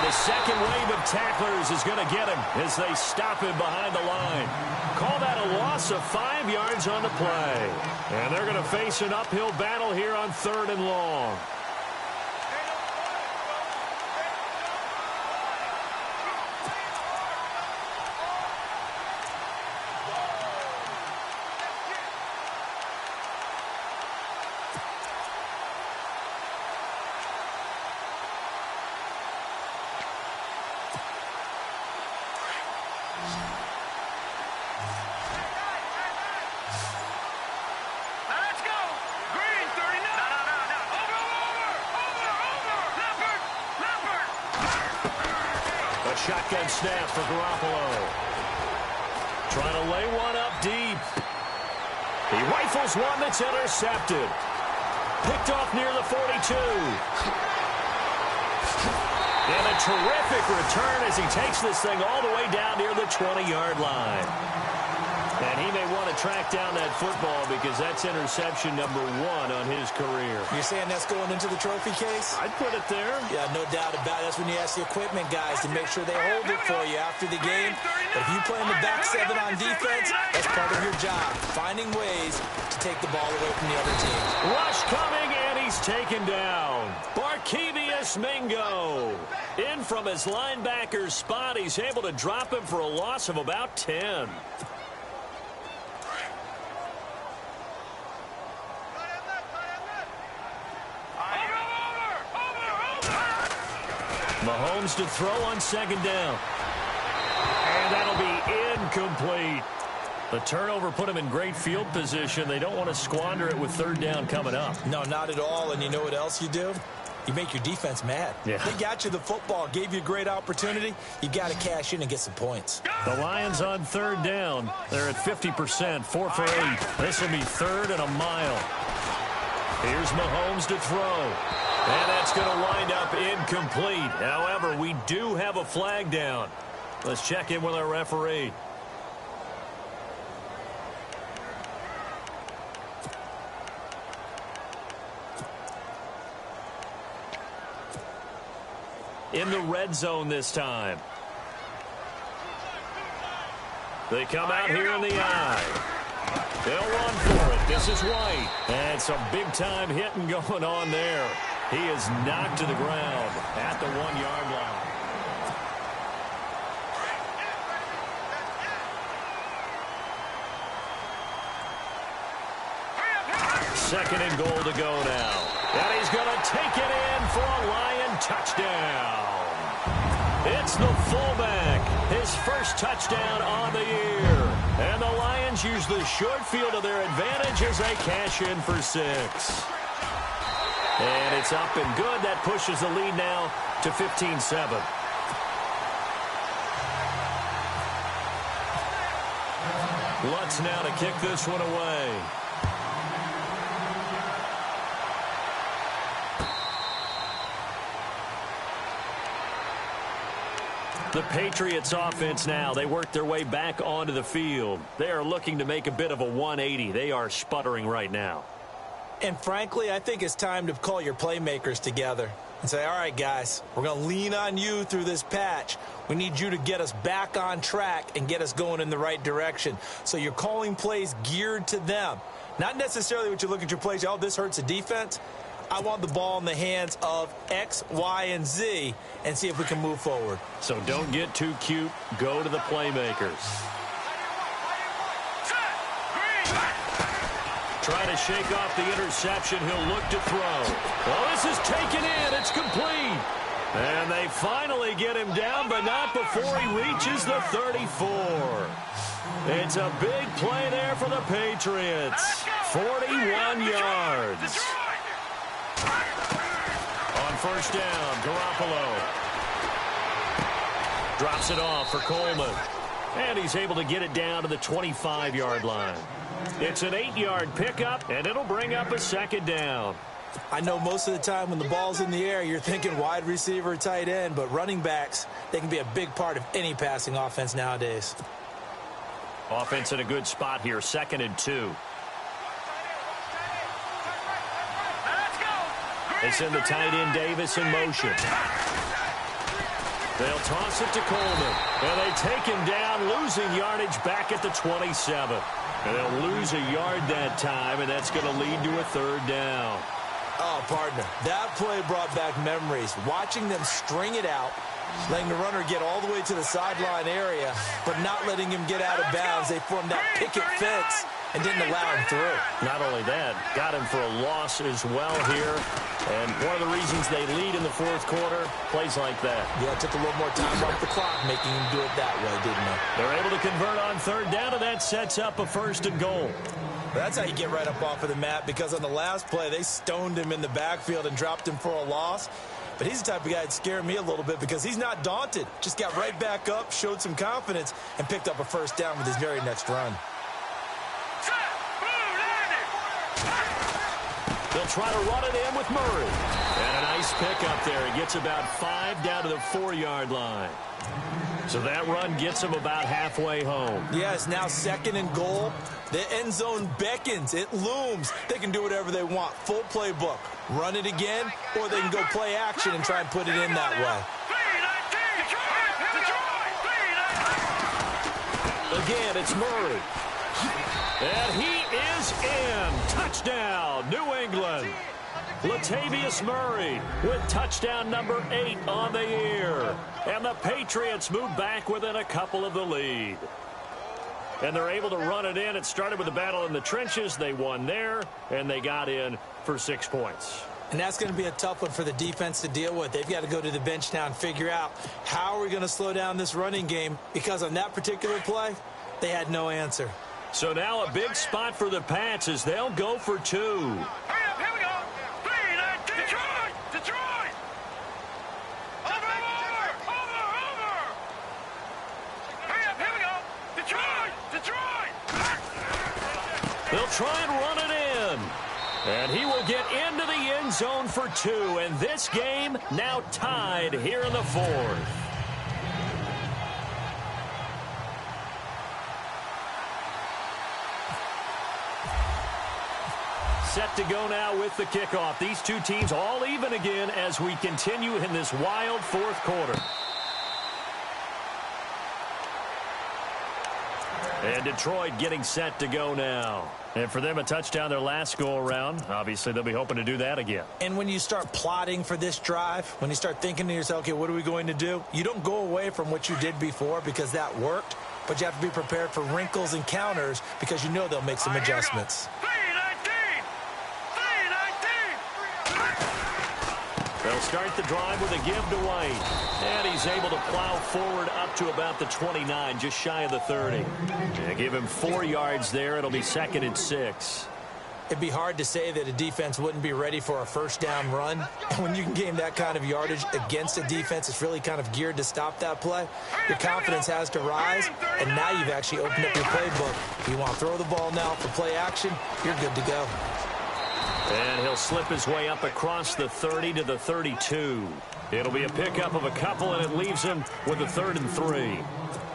The second wave of tacklers is going to get him as they stop him behind the line. Call that a loss of 5 yards on the play. And they're going to face an uphill battle here on 3rd and long. Shotgun snap for Garoppolo. Trying to lay one up deep. He rifles one that's intercepted. Picked off near the 42. And a terrific return as he takes this thing all the way down near the 20-yard line. And he may want to track down that football because that's interception number 1 on his career. You're saying that's going into the trophy case? I'd put it there. Yeah, no doubt about it. That's when you ask the equipment guys to make sure they hold it for you after the game. But if you play in the back 7 on defense, that's part of your job, finding ways to take the ball away from the other team. Rush coming, and he's taken down. Barkevius Mingo. In from his linebacker's spot, he's able to drop him for a loss of about 10. Mahomes to throw on second down. And that'll be incomplete. The turnover put him in great field position. They don't want to squander it with 3rd down coming up. No, not at all. And you know what else you do? You make your defense mad. Yeah. They got you the football, gave you a great opportunity. You got to cash in and get some points. The Lions on 3rd down. They're at 50%, 4 for 8. This will be 3rd and a mile. Here's Mahomes to throw. And that's going to wind up incomplete. However, we do have a flag down. Let's check in with our referee. In the red zone this time. They come out here in the eye. They'll run for it. This is White. And some big-time hitting going on there. He is knocked to the ground at the 1-yard line. Second and goal to go now. And he's going to take it in for a Lion touchdown. It's the fullback. His first touchdown on the year. And the Lions use the short field to their advantage as they cash in for 6. And it's up and good. That pushes the lead now to 15-7. Lutz now to kick this one away. The Patriots offense now, they work their way back onto the field. They are looking to make a bit of a 180. They are sputtering right now. And frankly, I think it's time to call your playmakers together. and say, all right, guys, we're going to lean on you through this patch. We need you to get us back on track and get us going in the right direction. So you're calling plays geared to them. Not necessarily what you look at your plays, oh, this hurts the defense. I want the ball in the hands of X, Y, and Z and see if we can move forward. So don't get too cute. Go to the playmakers. Trying to shake off the interception. He'll look to throw. Well, this is taken in. It's complete. And they finally get him down, but not before he reaches the 34. It's a big play there for the Patriots. 41 yards. On first down, Garoppolo drops it off for Coleman. And he's able to get it down to the 25-yard line. It's an 8-yard pickup, and it'll bring up a second down. I know most of the time when the ball's in the air, you're thinking wide receiver, tight end, but running backs, they can be a big part of any passing offense nowadays. Offense in a good spot here, 2nd and 2. They send the tight end Davis in motion. They'll toss it to Coleman. And they take him down, losing yardage back at the 27. And they'll lose a yard that time, and that's going to lead to a 3rd down. Oh, partner, that play brought back memories. Watching them string it out, letting the runner get all the way to the sideline area, but not letting him get out of bounds. They formed that picket fence and didn't allow him through. Not only that, got him for a loss as well here. And one of the reasons they lead in the 4th quarter, plays like that. Yeah, it took a little more time off the clock, making him do it that way, didn't it? They're able to convert on 3rd down, and that sets up a 1st and goal. That's how you get right up off of the mat, because on the last play, they stoned him in the backfield and dropped him for a loss. But he's the type of guy that scared me a little bit because he's not daunted. Just got right back up, showed some confidence, and picked up a 1st down with his very next run. They'll try to run it in with Murray. And a nice pickup there. He gets about 5 down to the 4-yard line. So that run gets him about halfway home. Yeah, it's now 2nd and goal. The end zone beckons. It looms. They can do whatever they want. Full playbook. Run it again, or they can go play action and try and put it in that way. Again, it's Murray. And he is in. Touchdown, New England. Latavius Murray with touchdown number 8 on the year. And the Patriots move back within a couple of the lead. And they're able to run it in. It started with a battle in the trenches. They won there, and they got in for 6 points. And that's going to be a tough one for the defense to deal with. They've got to go to the bench now and figure out how are we going to slow down this running game, because on that particular play, they had no answer. So now a big spot for the Pats as they'll go for 2. Hurry up, here we go. Detroit! Detroit! Over! Hurry up, here we go. Detroit! They'll try and run it in. And he will get into the end zone for 2. And this game now tied here in the 4th. Set to go now with the kickoff. These two teams all even again as we continue in this wild 4th quarter. And Detroit getting set to go now. And for them, a touchdown their last go-around. Obviously, they'll be hoping to do that again. And when you start plotting for this drive, when you start thinking to yourself, okay, what are we going to do? You don't go away from what you did before because that worked, but you have to be prepared for wrinkles and counters because you know they'll make some adjustments. They'll start the drive with a give to White. And he's able to plow forward up to about the 29, just shy of the 30. They give him 4 yards there. It'll be 2nd and 6. It'd be hard to say that a defense wouldn't be ready for a 1st down run. And when you can gain that kind of yardage against a defense, it's really kind of geared to stop that play. Your confidence has to rise, and now you've actually opened up your playbook. If you want to throw the ball now for play action, you're good to go. And he'll slip his way up across the 30 to the 32. It'll be a pickup of a couple, and it leaves him with a 3rd and 3.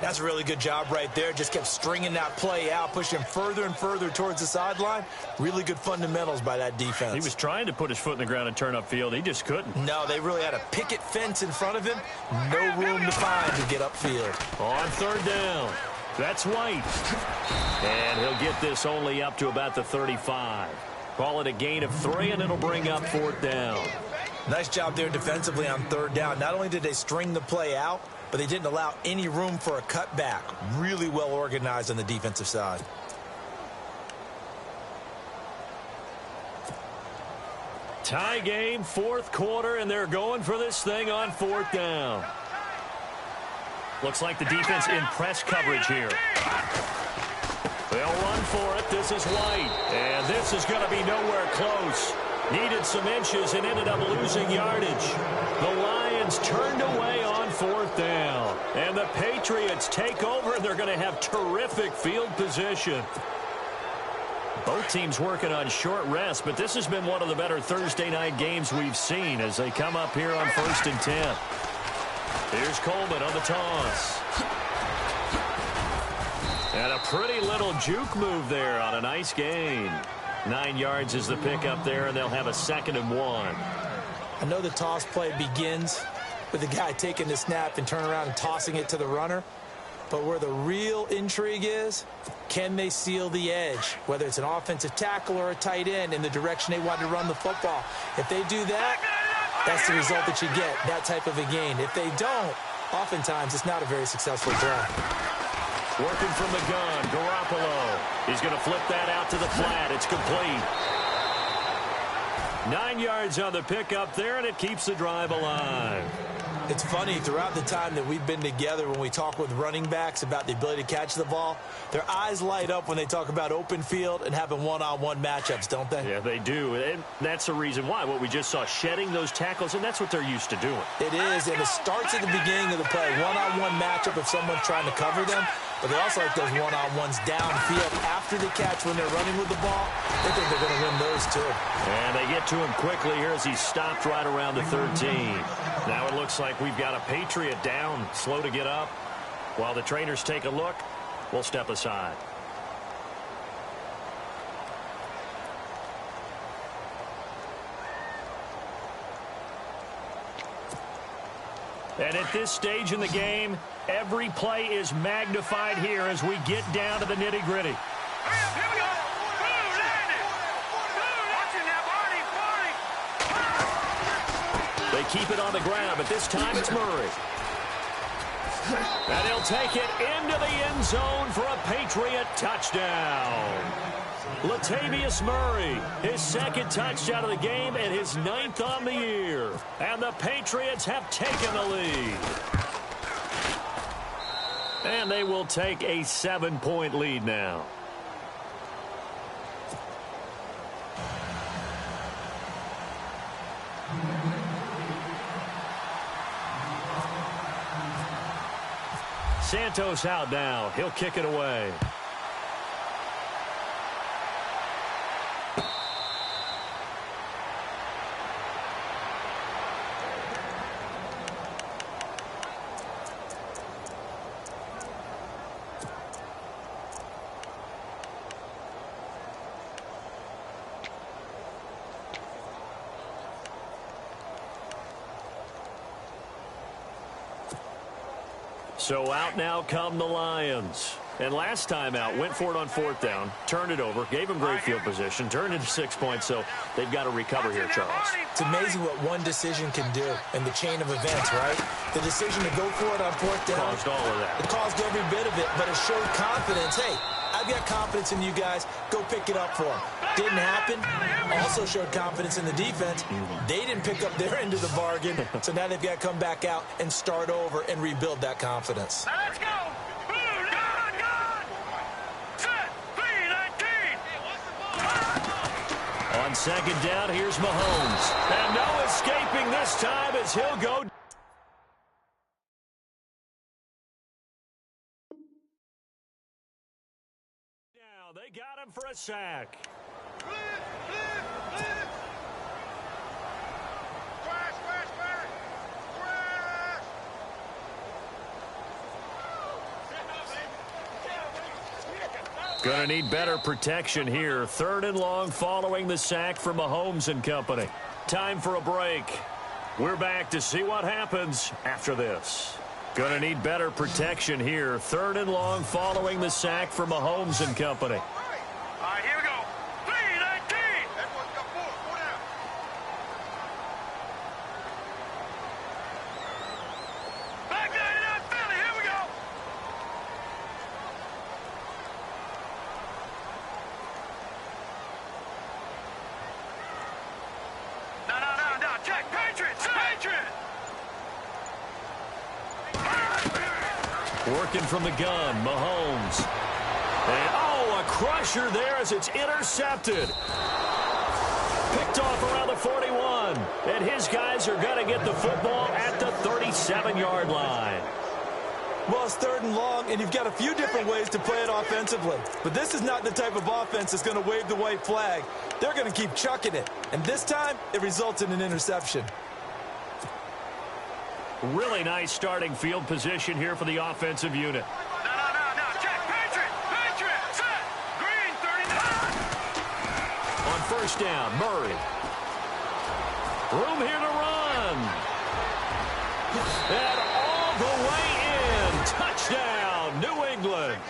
That's a really good job right there. Just kept stringing that play out, pushing him further and further towards the sideline. Really good fundamentals by that defense. He was trying to put his foot in the ground and turn upfield. He just couldn't. No, they really had a picket fence in front of him. No room to find to get upfield. On 3rd down, that's White. And he'll get this only up to about the 35. Call it a gain of 3, and it'll bring up 4th down. Nice job there defensively on 3rd down. Not only did they string the play out, but they didn't allow any room for a cutback. Really well organized on the defensive side. Tie game, 4th quarter, and they're going for this thing on 4th down. Looks like the defense in press coverage here. They'll run for it. This is White. And this is going to be nowhere close. Needed some inches and ended up losing yardage. The Lions turned away on 4th down. And the Patriots take over, and they're going to have terrific field position. Both teams working on short rest, but this has been one of the better Thursday night games we've seen as they come up here on 1st and 10. Here's Coleman on the toss. And a pretty little juke move there on a nice gain. 9 yards is the pickup there, and they'll have a 2nd and 1. I know the toss play begins with the guy taking the snap and turning around and tossing it to the runner. But where the real intrigue is, can they seal the edge, whether it's an offensive tackle or a tight end, in the direction they want to run the football? If they do that, that's the result that you get, that type of a gain. If they don't, oftentimes it's not a very successful play. Working from the gun, Garoppolo. He's going to flip that out to the flat. It's complete. 9 yards on the pickup there, and it keeps the drive alive. It's funny, throughout the time that we've been together, when we talk with running backs about the ability to catch the ball, their eyes light up when they talk about open field and having one-on-one matchups, don't they? Yeah, they do. And that's the reason why. What we just saw, shedding those tackles, and that's what they're used to doing. It is, and it starts at the beginning of the play. One-on-one matchup if someone's trying to cover them, but they also like those one-on-ones downfield after the catch when they're running with the ball. They think they're going to win those too. And they get to him quickly here as he stopped right around the 13. Now it looks like we've got a Patriot down, slow to get up. While the trainers take a look, we'll step aside. And at this stage in the game, every play is magnified here as we get down to the nitty-gritty. Here we go. Boom, landed. Boom, watching that body. They keep it on the ground, but this time it's Murray. And he'll take it into the end zone for a Patriot touchdown. Latavius Murray, his 2nd touchdown of the game and his 9th on the year. And the Patriots have taken the lead. And they will take a 7-point lead now. Santos out now. He'll kick it away. So out now come the Lions. And last time out, went for it on 4th down, turned it over, gave them great field position, turned into 6 points, so they've got to recover here, Charles. It's amazing what one decision can do in the chain of events, right? The decision to go for it on 4th down. Caused all of that. It caused every bit of it, but it showed confidence. Hey, I've got confidence in you guys. Go pick it up for them. Didn't happen. Also showed confidence in the defense. They didn't pick up their end of the bargain, so now they've got to come back out and start over and rebuild that confidence. Let's go. Boom, God. Set. 3-19. On 2nd down, here's Mahomes. And no escaping this time as he'll go. Now they got him for a sack. Gonna need better protection here. 3rd and long following the sack from Mahomes and company. Time for a break. We're back to see what happens after this. Gonna need better protection here. 3rd and long following the sack from Mahomes and company. All right, here we go. 3-19. Everyone's got 4. 4 down. Back 99 Philly. Here we go. No. Check. Patriots. Patriots. Working from the gun, Mahomes. And, oh, a crusher there as it's intercepted. Picked off around the 41. And his guys are going to get the football at the 37-yard line. Well, it's 3rd and long, and you've got a few different ways to play it offensively. But this is not the type of offense that's going to wave the white flag. They're going to keep chucking it. And this time, it results in an interception. Really nice starting field position here for the offensive unit. No. Check. Patriots. Set. Green 39. On 1st down, Murray. Room here to run. And all the way in. Touchdown, New England.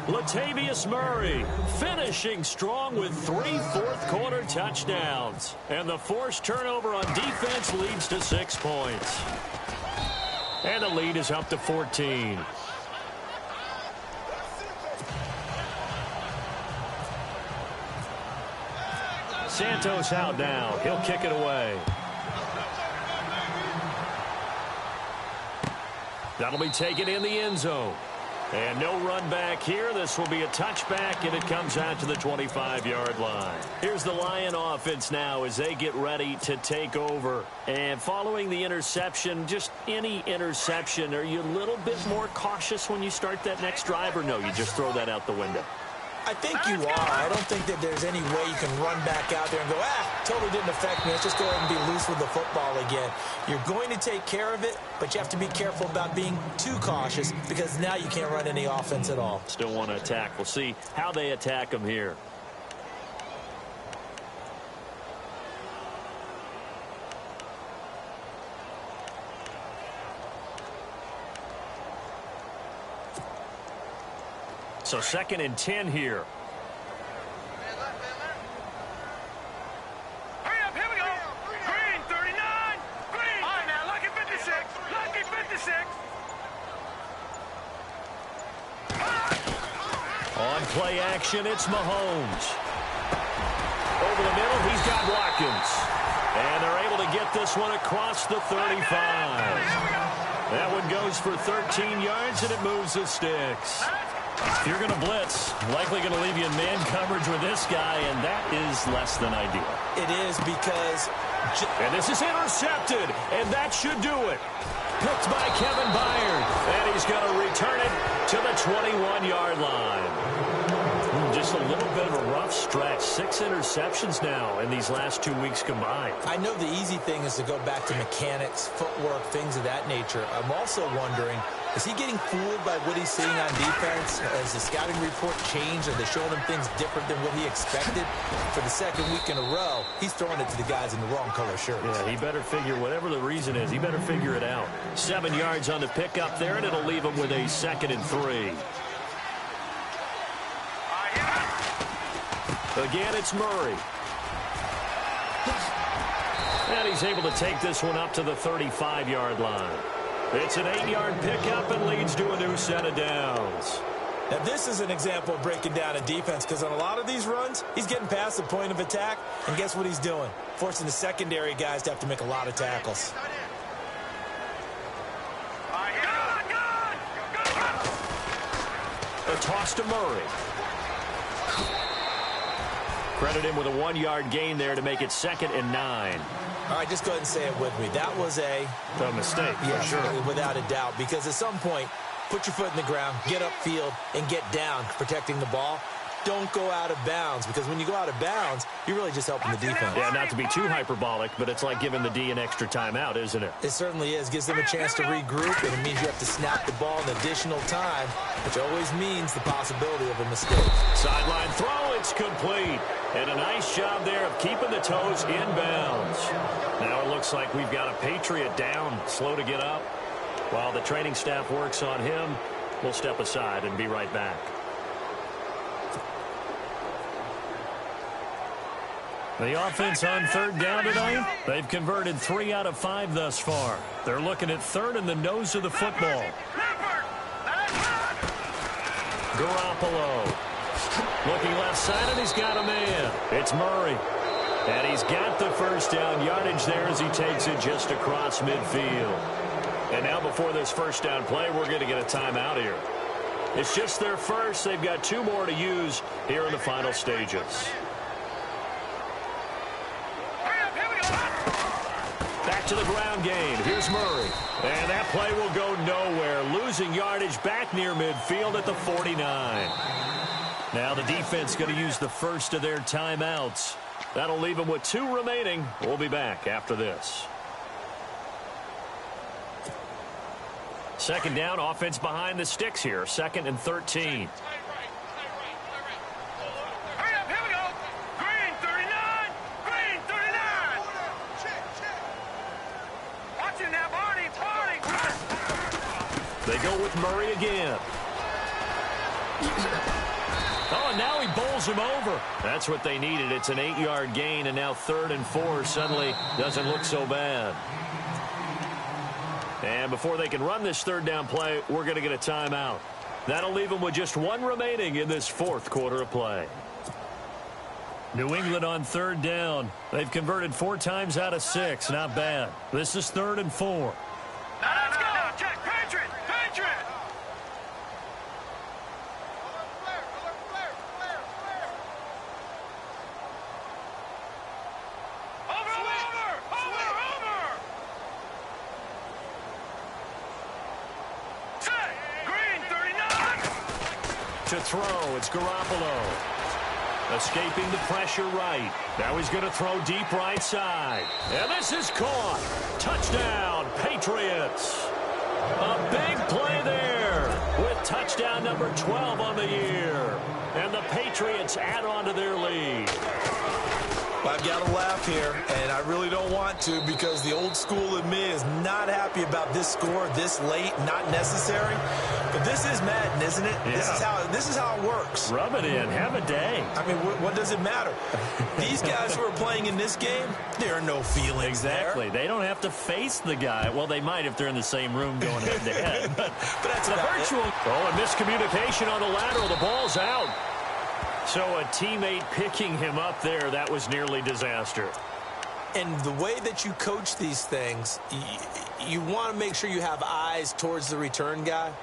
Latavius Murray finishing strong with 3 fourth-quarter touchdowns. And the forced turnover on defense leads to 6 points. And the lead is up to 14. Santos out now. He'll kick it away. That'll be taken in the end zone. And no run back here. This will be a touchback, and it comes out to the 25-yard line. Here's the Lion offense now as they get ready to take over. And following the interception, just any interception, are you a little bit more cautious when you start that next drive, or no, you just throw that out the window? I think you are. I don't think that there's any way you can run back out there and go, totally didn't affect me. Let's just go ahead and be loose with the football again. You're going to take care of it, but you have to be careful about being too cautious because now you can't run any offense at all. Still want to attack. We'll see how they attack them here. So 2nd and 10 here. Hurry up, here we go. Green 39. Green. All right, now, lucky 56. Lucky 56. On play action, it's Mahomes. Over the middle, he's got Watkins. And they're able to get this one across the 35. That one goes for 13 yards, and it moves the sticks. If you're going to blitz, likely going to leave you in man coverage with this guy, and that is less than ideal. It is because... And this is intercepted, and that should do it. Picked by Kevin Byard, and he's going to return it to the 21-yard line. Just a little bit of a rough stretch. 6 interceptions now in these last 2 weeks combined. I know the easy thing is to go back to mechanics, footwork, things of that nature. I'm also wondering, is he getting fooled by what he's seeing on defense? Has the scouting report changed? Are they showing him things different than what he expected? For the 2nd week in a row, he's throwing it to the guys in the wrong color shirts. Yeah, he better figure, whatever the reason is, he better figure it out. 7 yards on the pickup there, and it'll leave him with a 2nd and 3. Again, it's Murray. And he's able to take this one up to the 35-yard line. It's an 8-yard pickup and leads to a new set of downs. Now, this is an example of breaking down a defense because on a lot of these runs, he's getting past the point of attack, and guess what he's doing? Forcing the secondary guys to have to make a lot of tackles. A toss to Murray. Credit him with a 1-yard gain there to make it 2nd and 9. All right, just go ahead and say it with me. That was a mistake, yeah, for sure. Without a doubt, because at some point, put your foot in the ground, get upfield, and get down protecting the ball. don't go out of bounds, because when you go out of bounds, you're really just helping the defense. Yeah, not to be too hyperbolic, but it's like giving the D an extra timeout, isn't it? It certainly is. Gives them a chance to regroup, and it means you have to snap the ball an additional time, which always means the possibility of a mistake. Sideline throw, it's complete. And a nice job there of keeping the toes in bounds. Now it looks like we've got a Patriot down, slow to get up. While the training staff works on him, we'll step aside and be right back. The offense on third down tonight, they've converted 3 out of 5 thus far. They're looking at third in the nose of the football. Garoppolo looking left side, and he's got a man. It's Murray. And he's got the first down yardage there as he takes it just across midfield. And now before this first down play, we're going to get a timeout here. It's just their first. They've got 2 more to use here in the final stages. Back to the ground game. Here's Murray. And that play will go nowhere. Losing yardage back near midfield at the 49. Now the defense going to use the first of their timeouts. That'll leave them with 2 remaining. We'll be back after this. Second down, offense behind the sticks here. 2nd and 13. They go with Murray again. Oh, and now he bowls him over. That's what they needed. It's an 8-yard gain, and now 3rd and 4 suddenly doesn't look so bad. And before they can run this third down play, we're going to get a timeout. That'll leave them with just 1 remaining in this 4th quarter of play. New England on third down. They've converted 4 times out of 6. Not bad. This is 3rd and 4. Let's go! Check! Patriot! Patriot! Over! Set! Green 39! To throw, it's Garoppolo. Escaping the pressure right. Now he's going to throw deep right side. And this is caught. Touchdown, Patriots. A big play there with touchdown number 12 on the year. And the Patriots add on to their lead. I've got to laugh here, and I really don't want to, because the old school in me is not happy about this score this late, not necessary. But this is Madden, isn't it? Yeah. This is how it works. Rub it in. Have a day. I mean, what does it matter? These guys who are playing in this game, there are no feelings Exactly. there. They don't have to face the guy. Well, they might if they're in the same room going head to head. But that's the about virtual. Oh, a miscommunication on the lateral. The ball's out. So a teammate picking him up there, that was nearly disaster. And the way that you coach these things, you want to make sure you have eyes towards the return guy,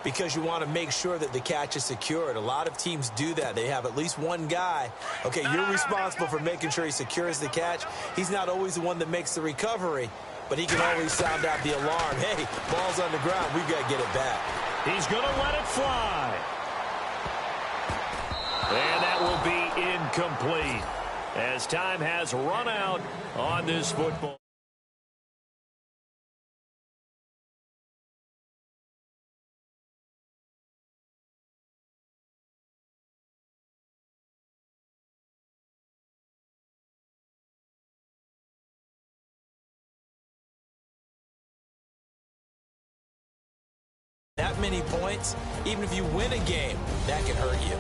because you want to make sure that the catch is secured. A lot of teams do that. They have at least one guy. Okay, you're responsible for making sure he secures the catch. He's not always the one that makes the recovery, but he can always sound out the alarm. Hey, ball's on the ground. We've got to get it back. He's going to let it fly. And that will be incomplete as time has run out on this football. That many points, even if you win a game, that can hurt you.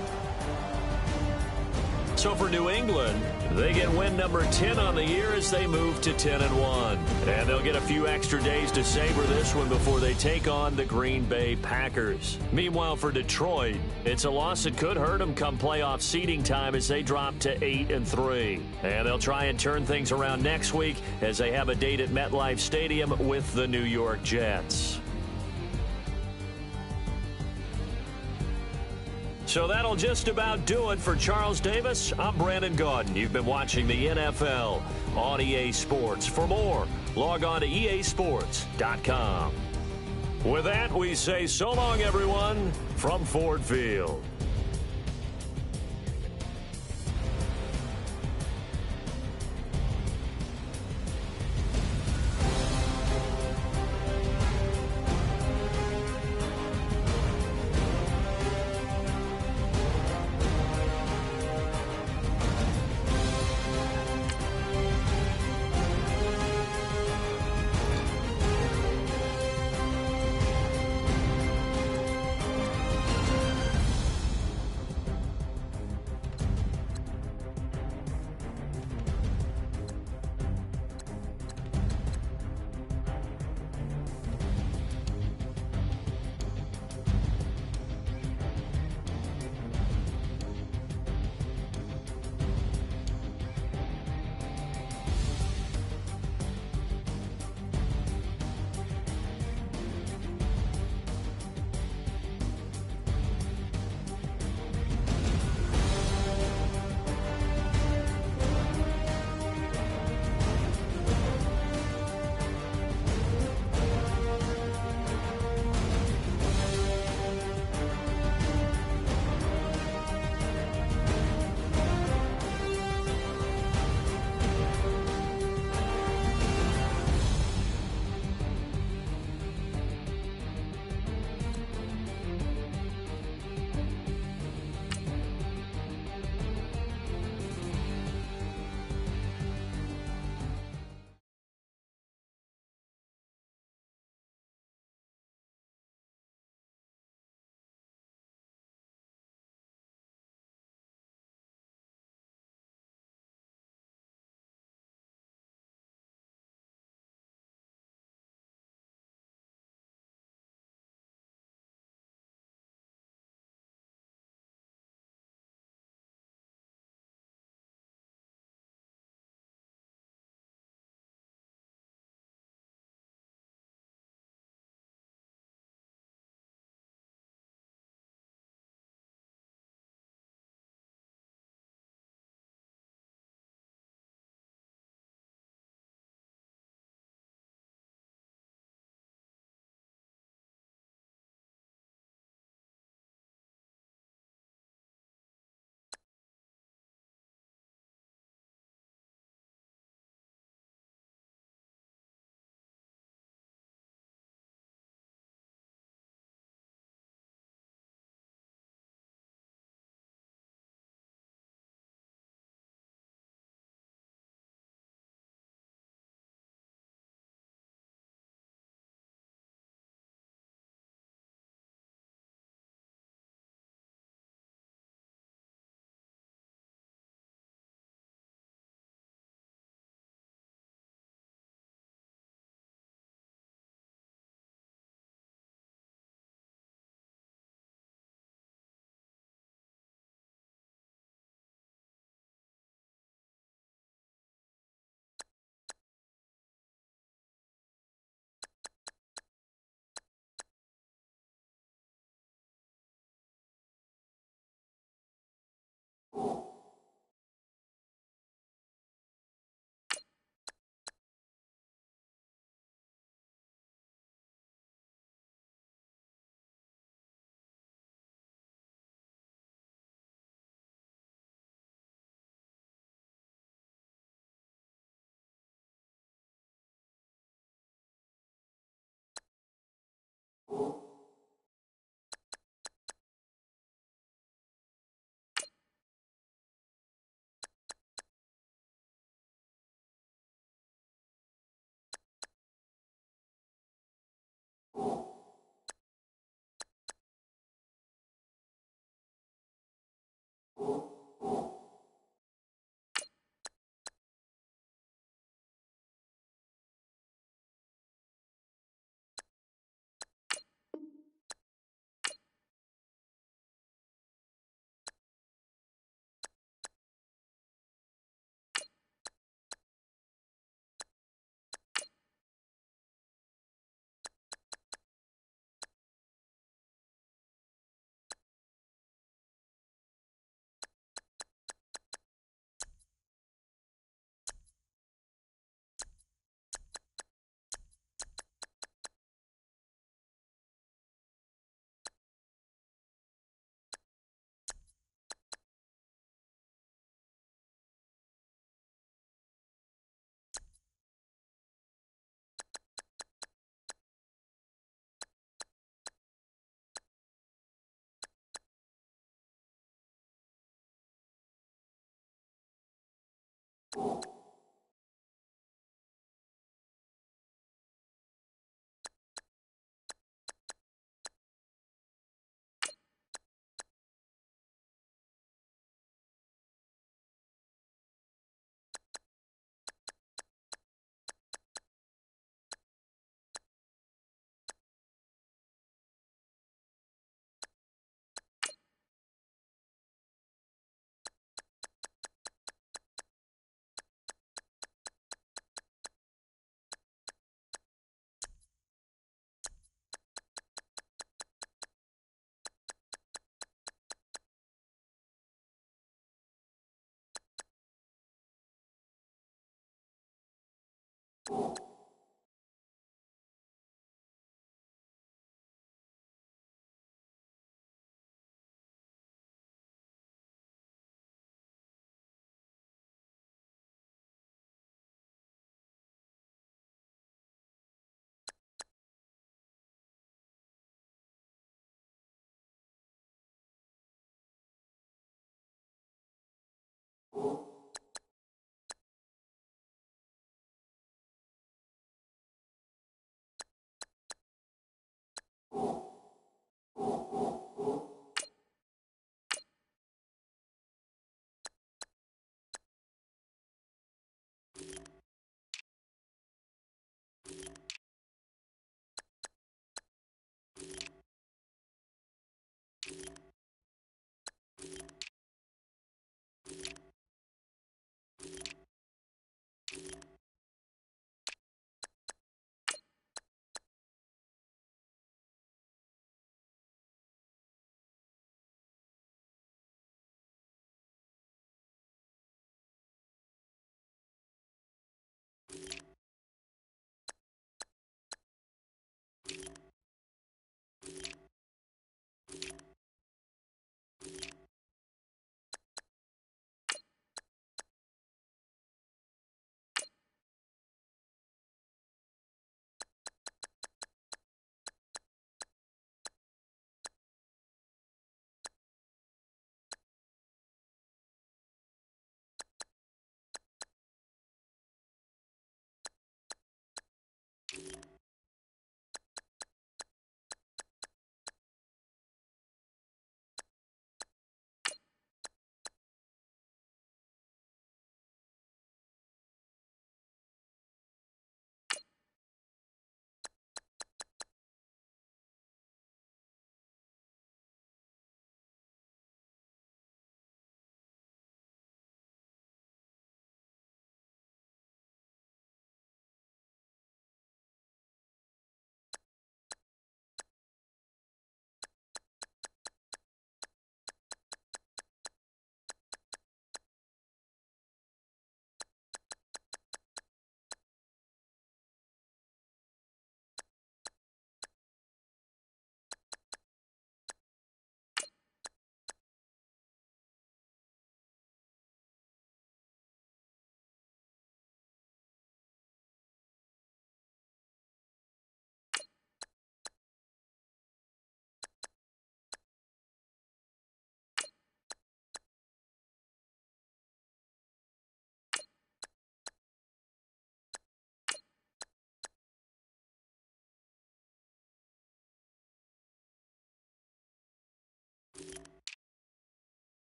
So for New England, they get win number 10 on the year as they move to 10-1. And they'll get a few extra days to savor this one before they take on the Green Bay Packers. Meanwhile, for Detroit, it's a loss that could hurt them come playoff seeding time as they drop to 8-3. And they'll try and turn things around next week as they have a date at MetLife Stadium with the New York Jets. So that'll just about do it for Charles Davis. I'm Brandon Gaudin. You've been watching the NFL on EA Sports. For more, log on to easports.com. With that, we say so long, everyone, from Ford Field.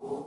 You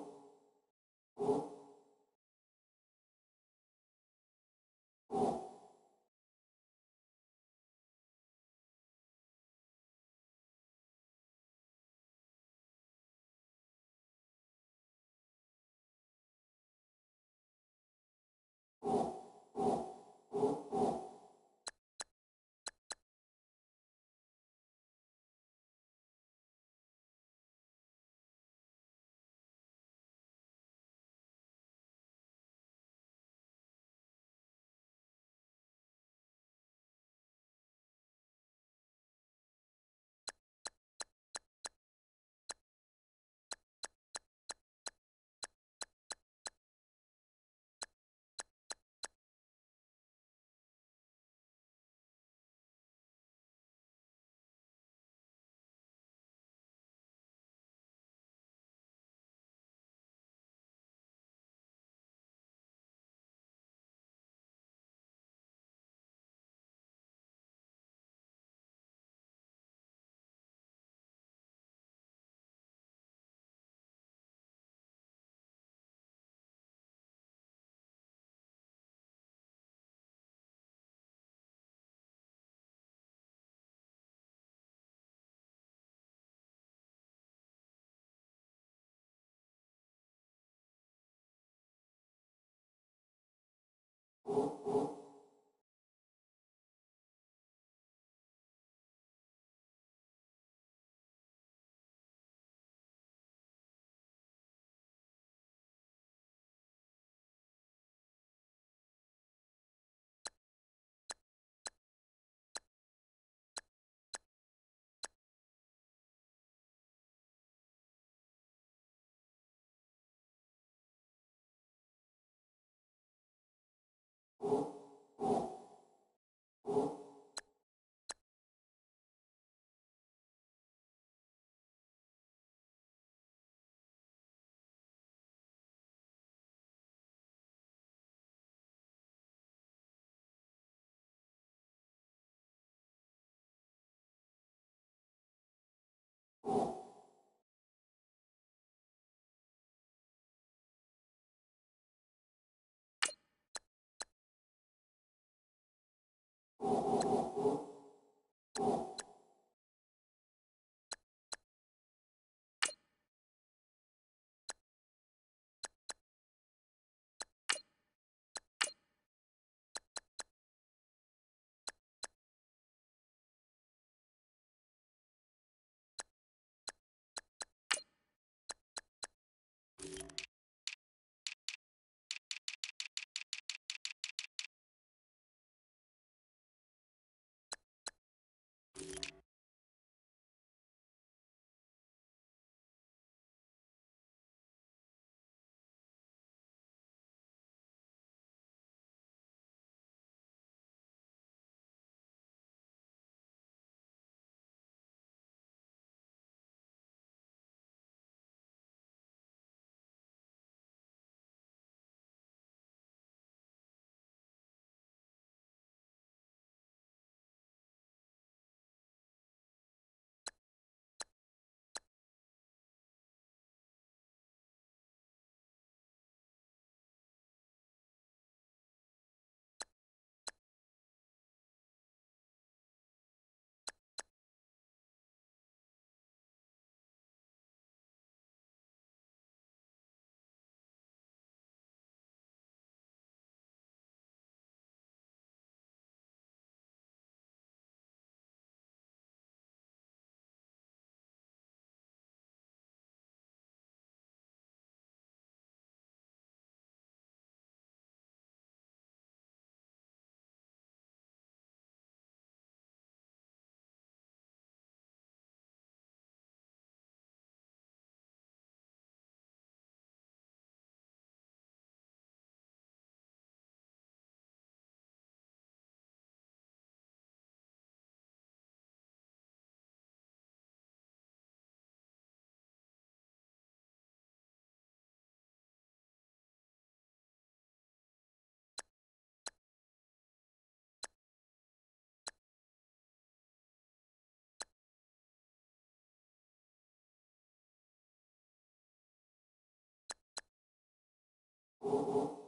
you.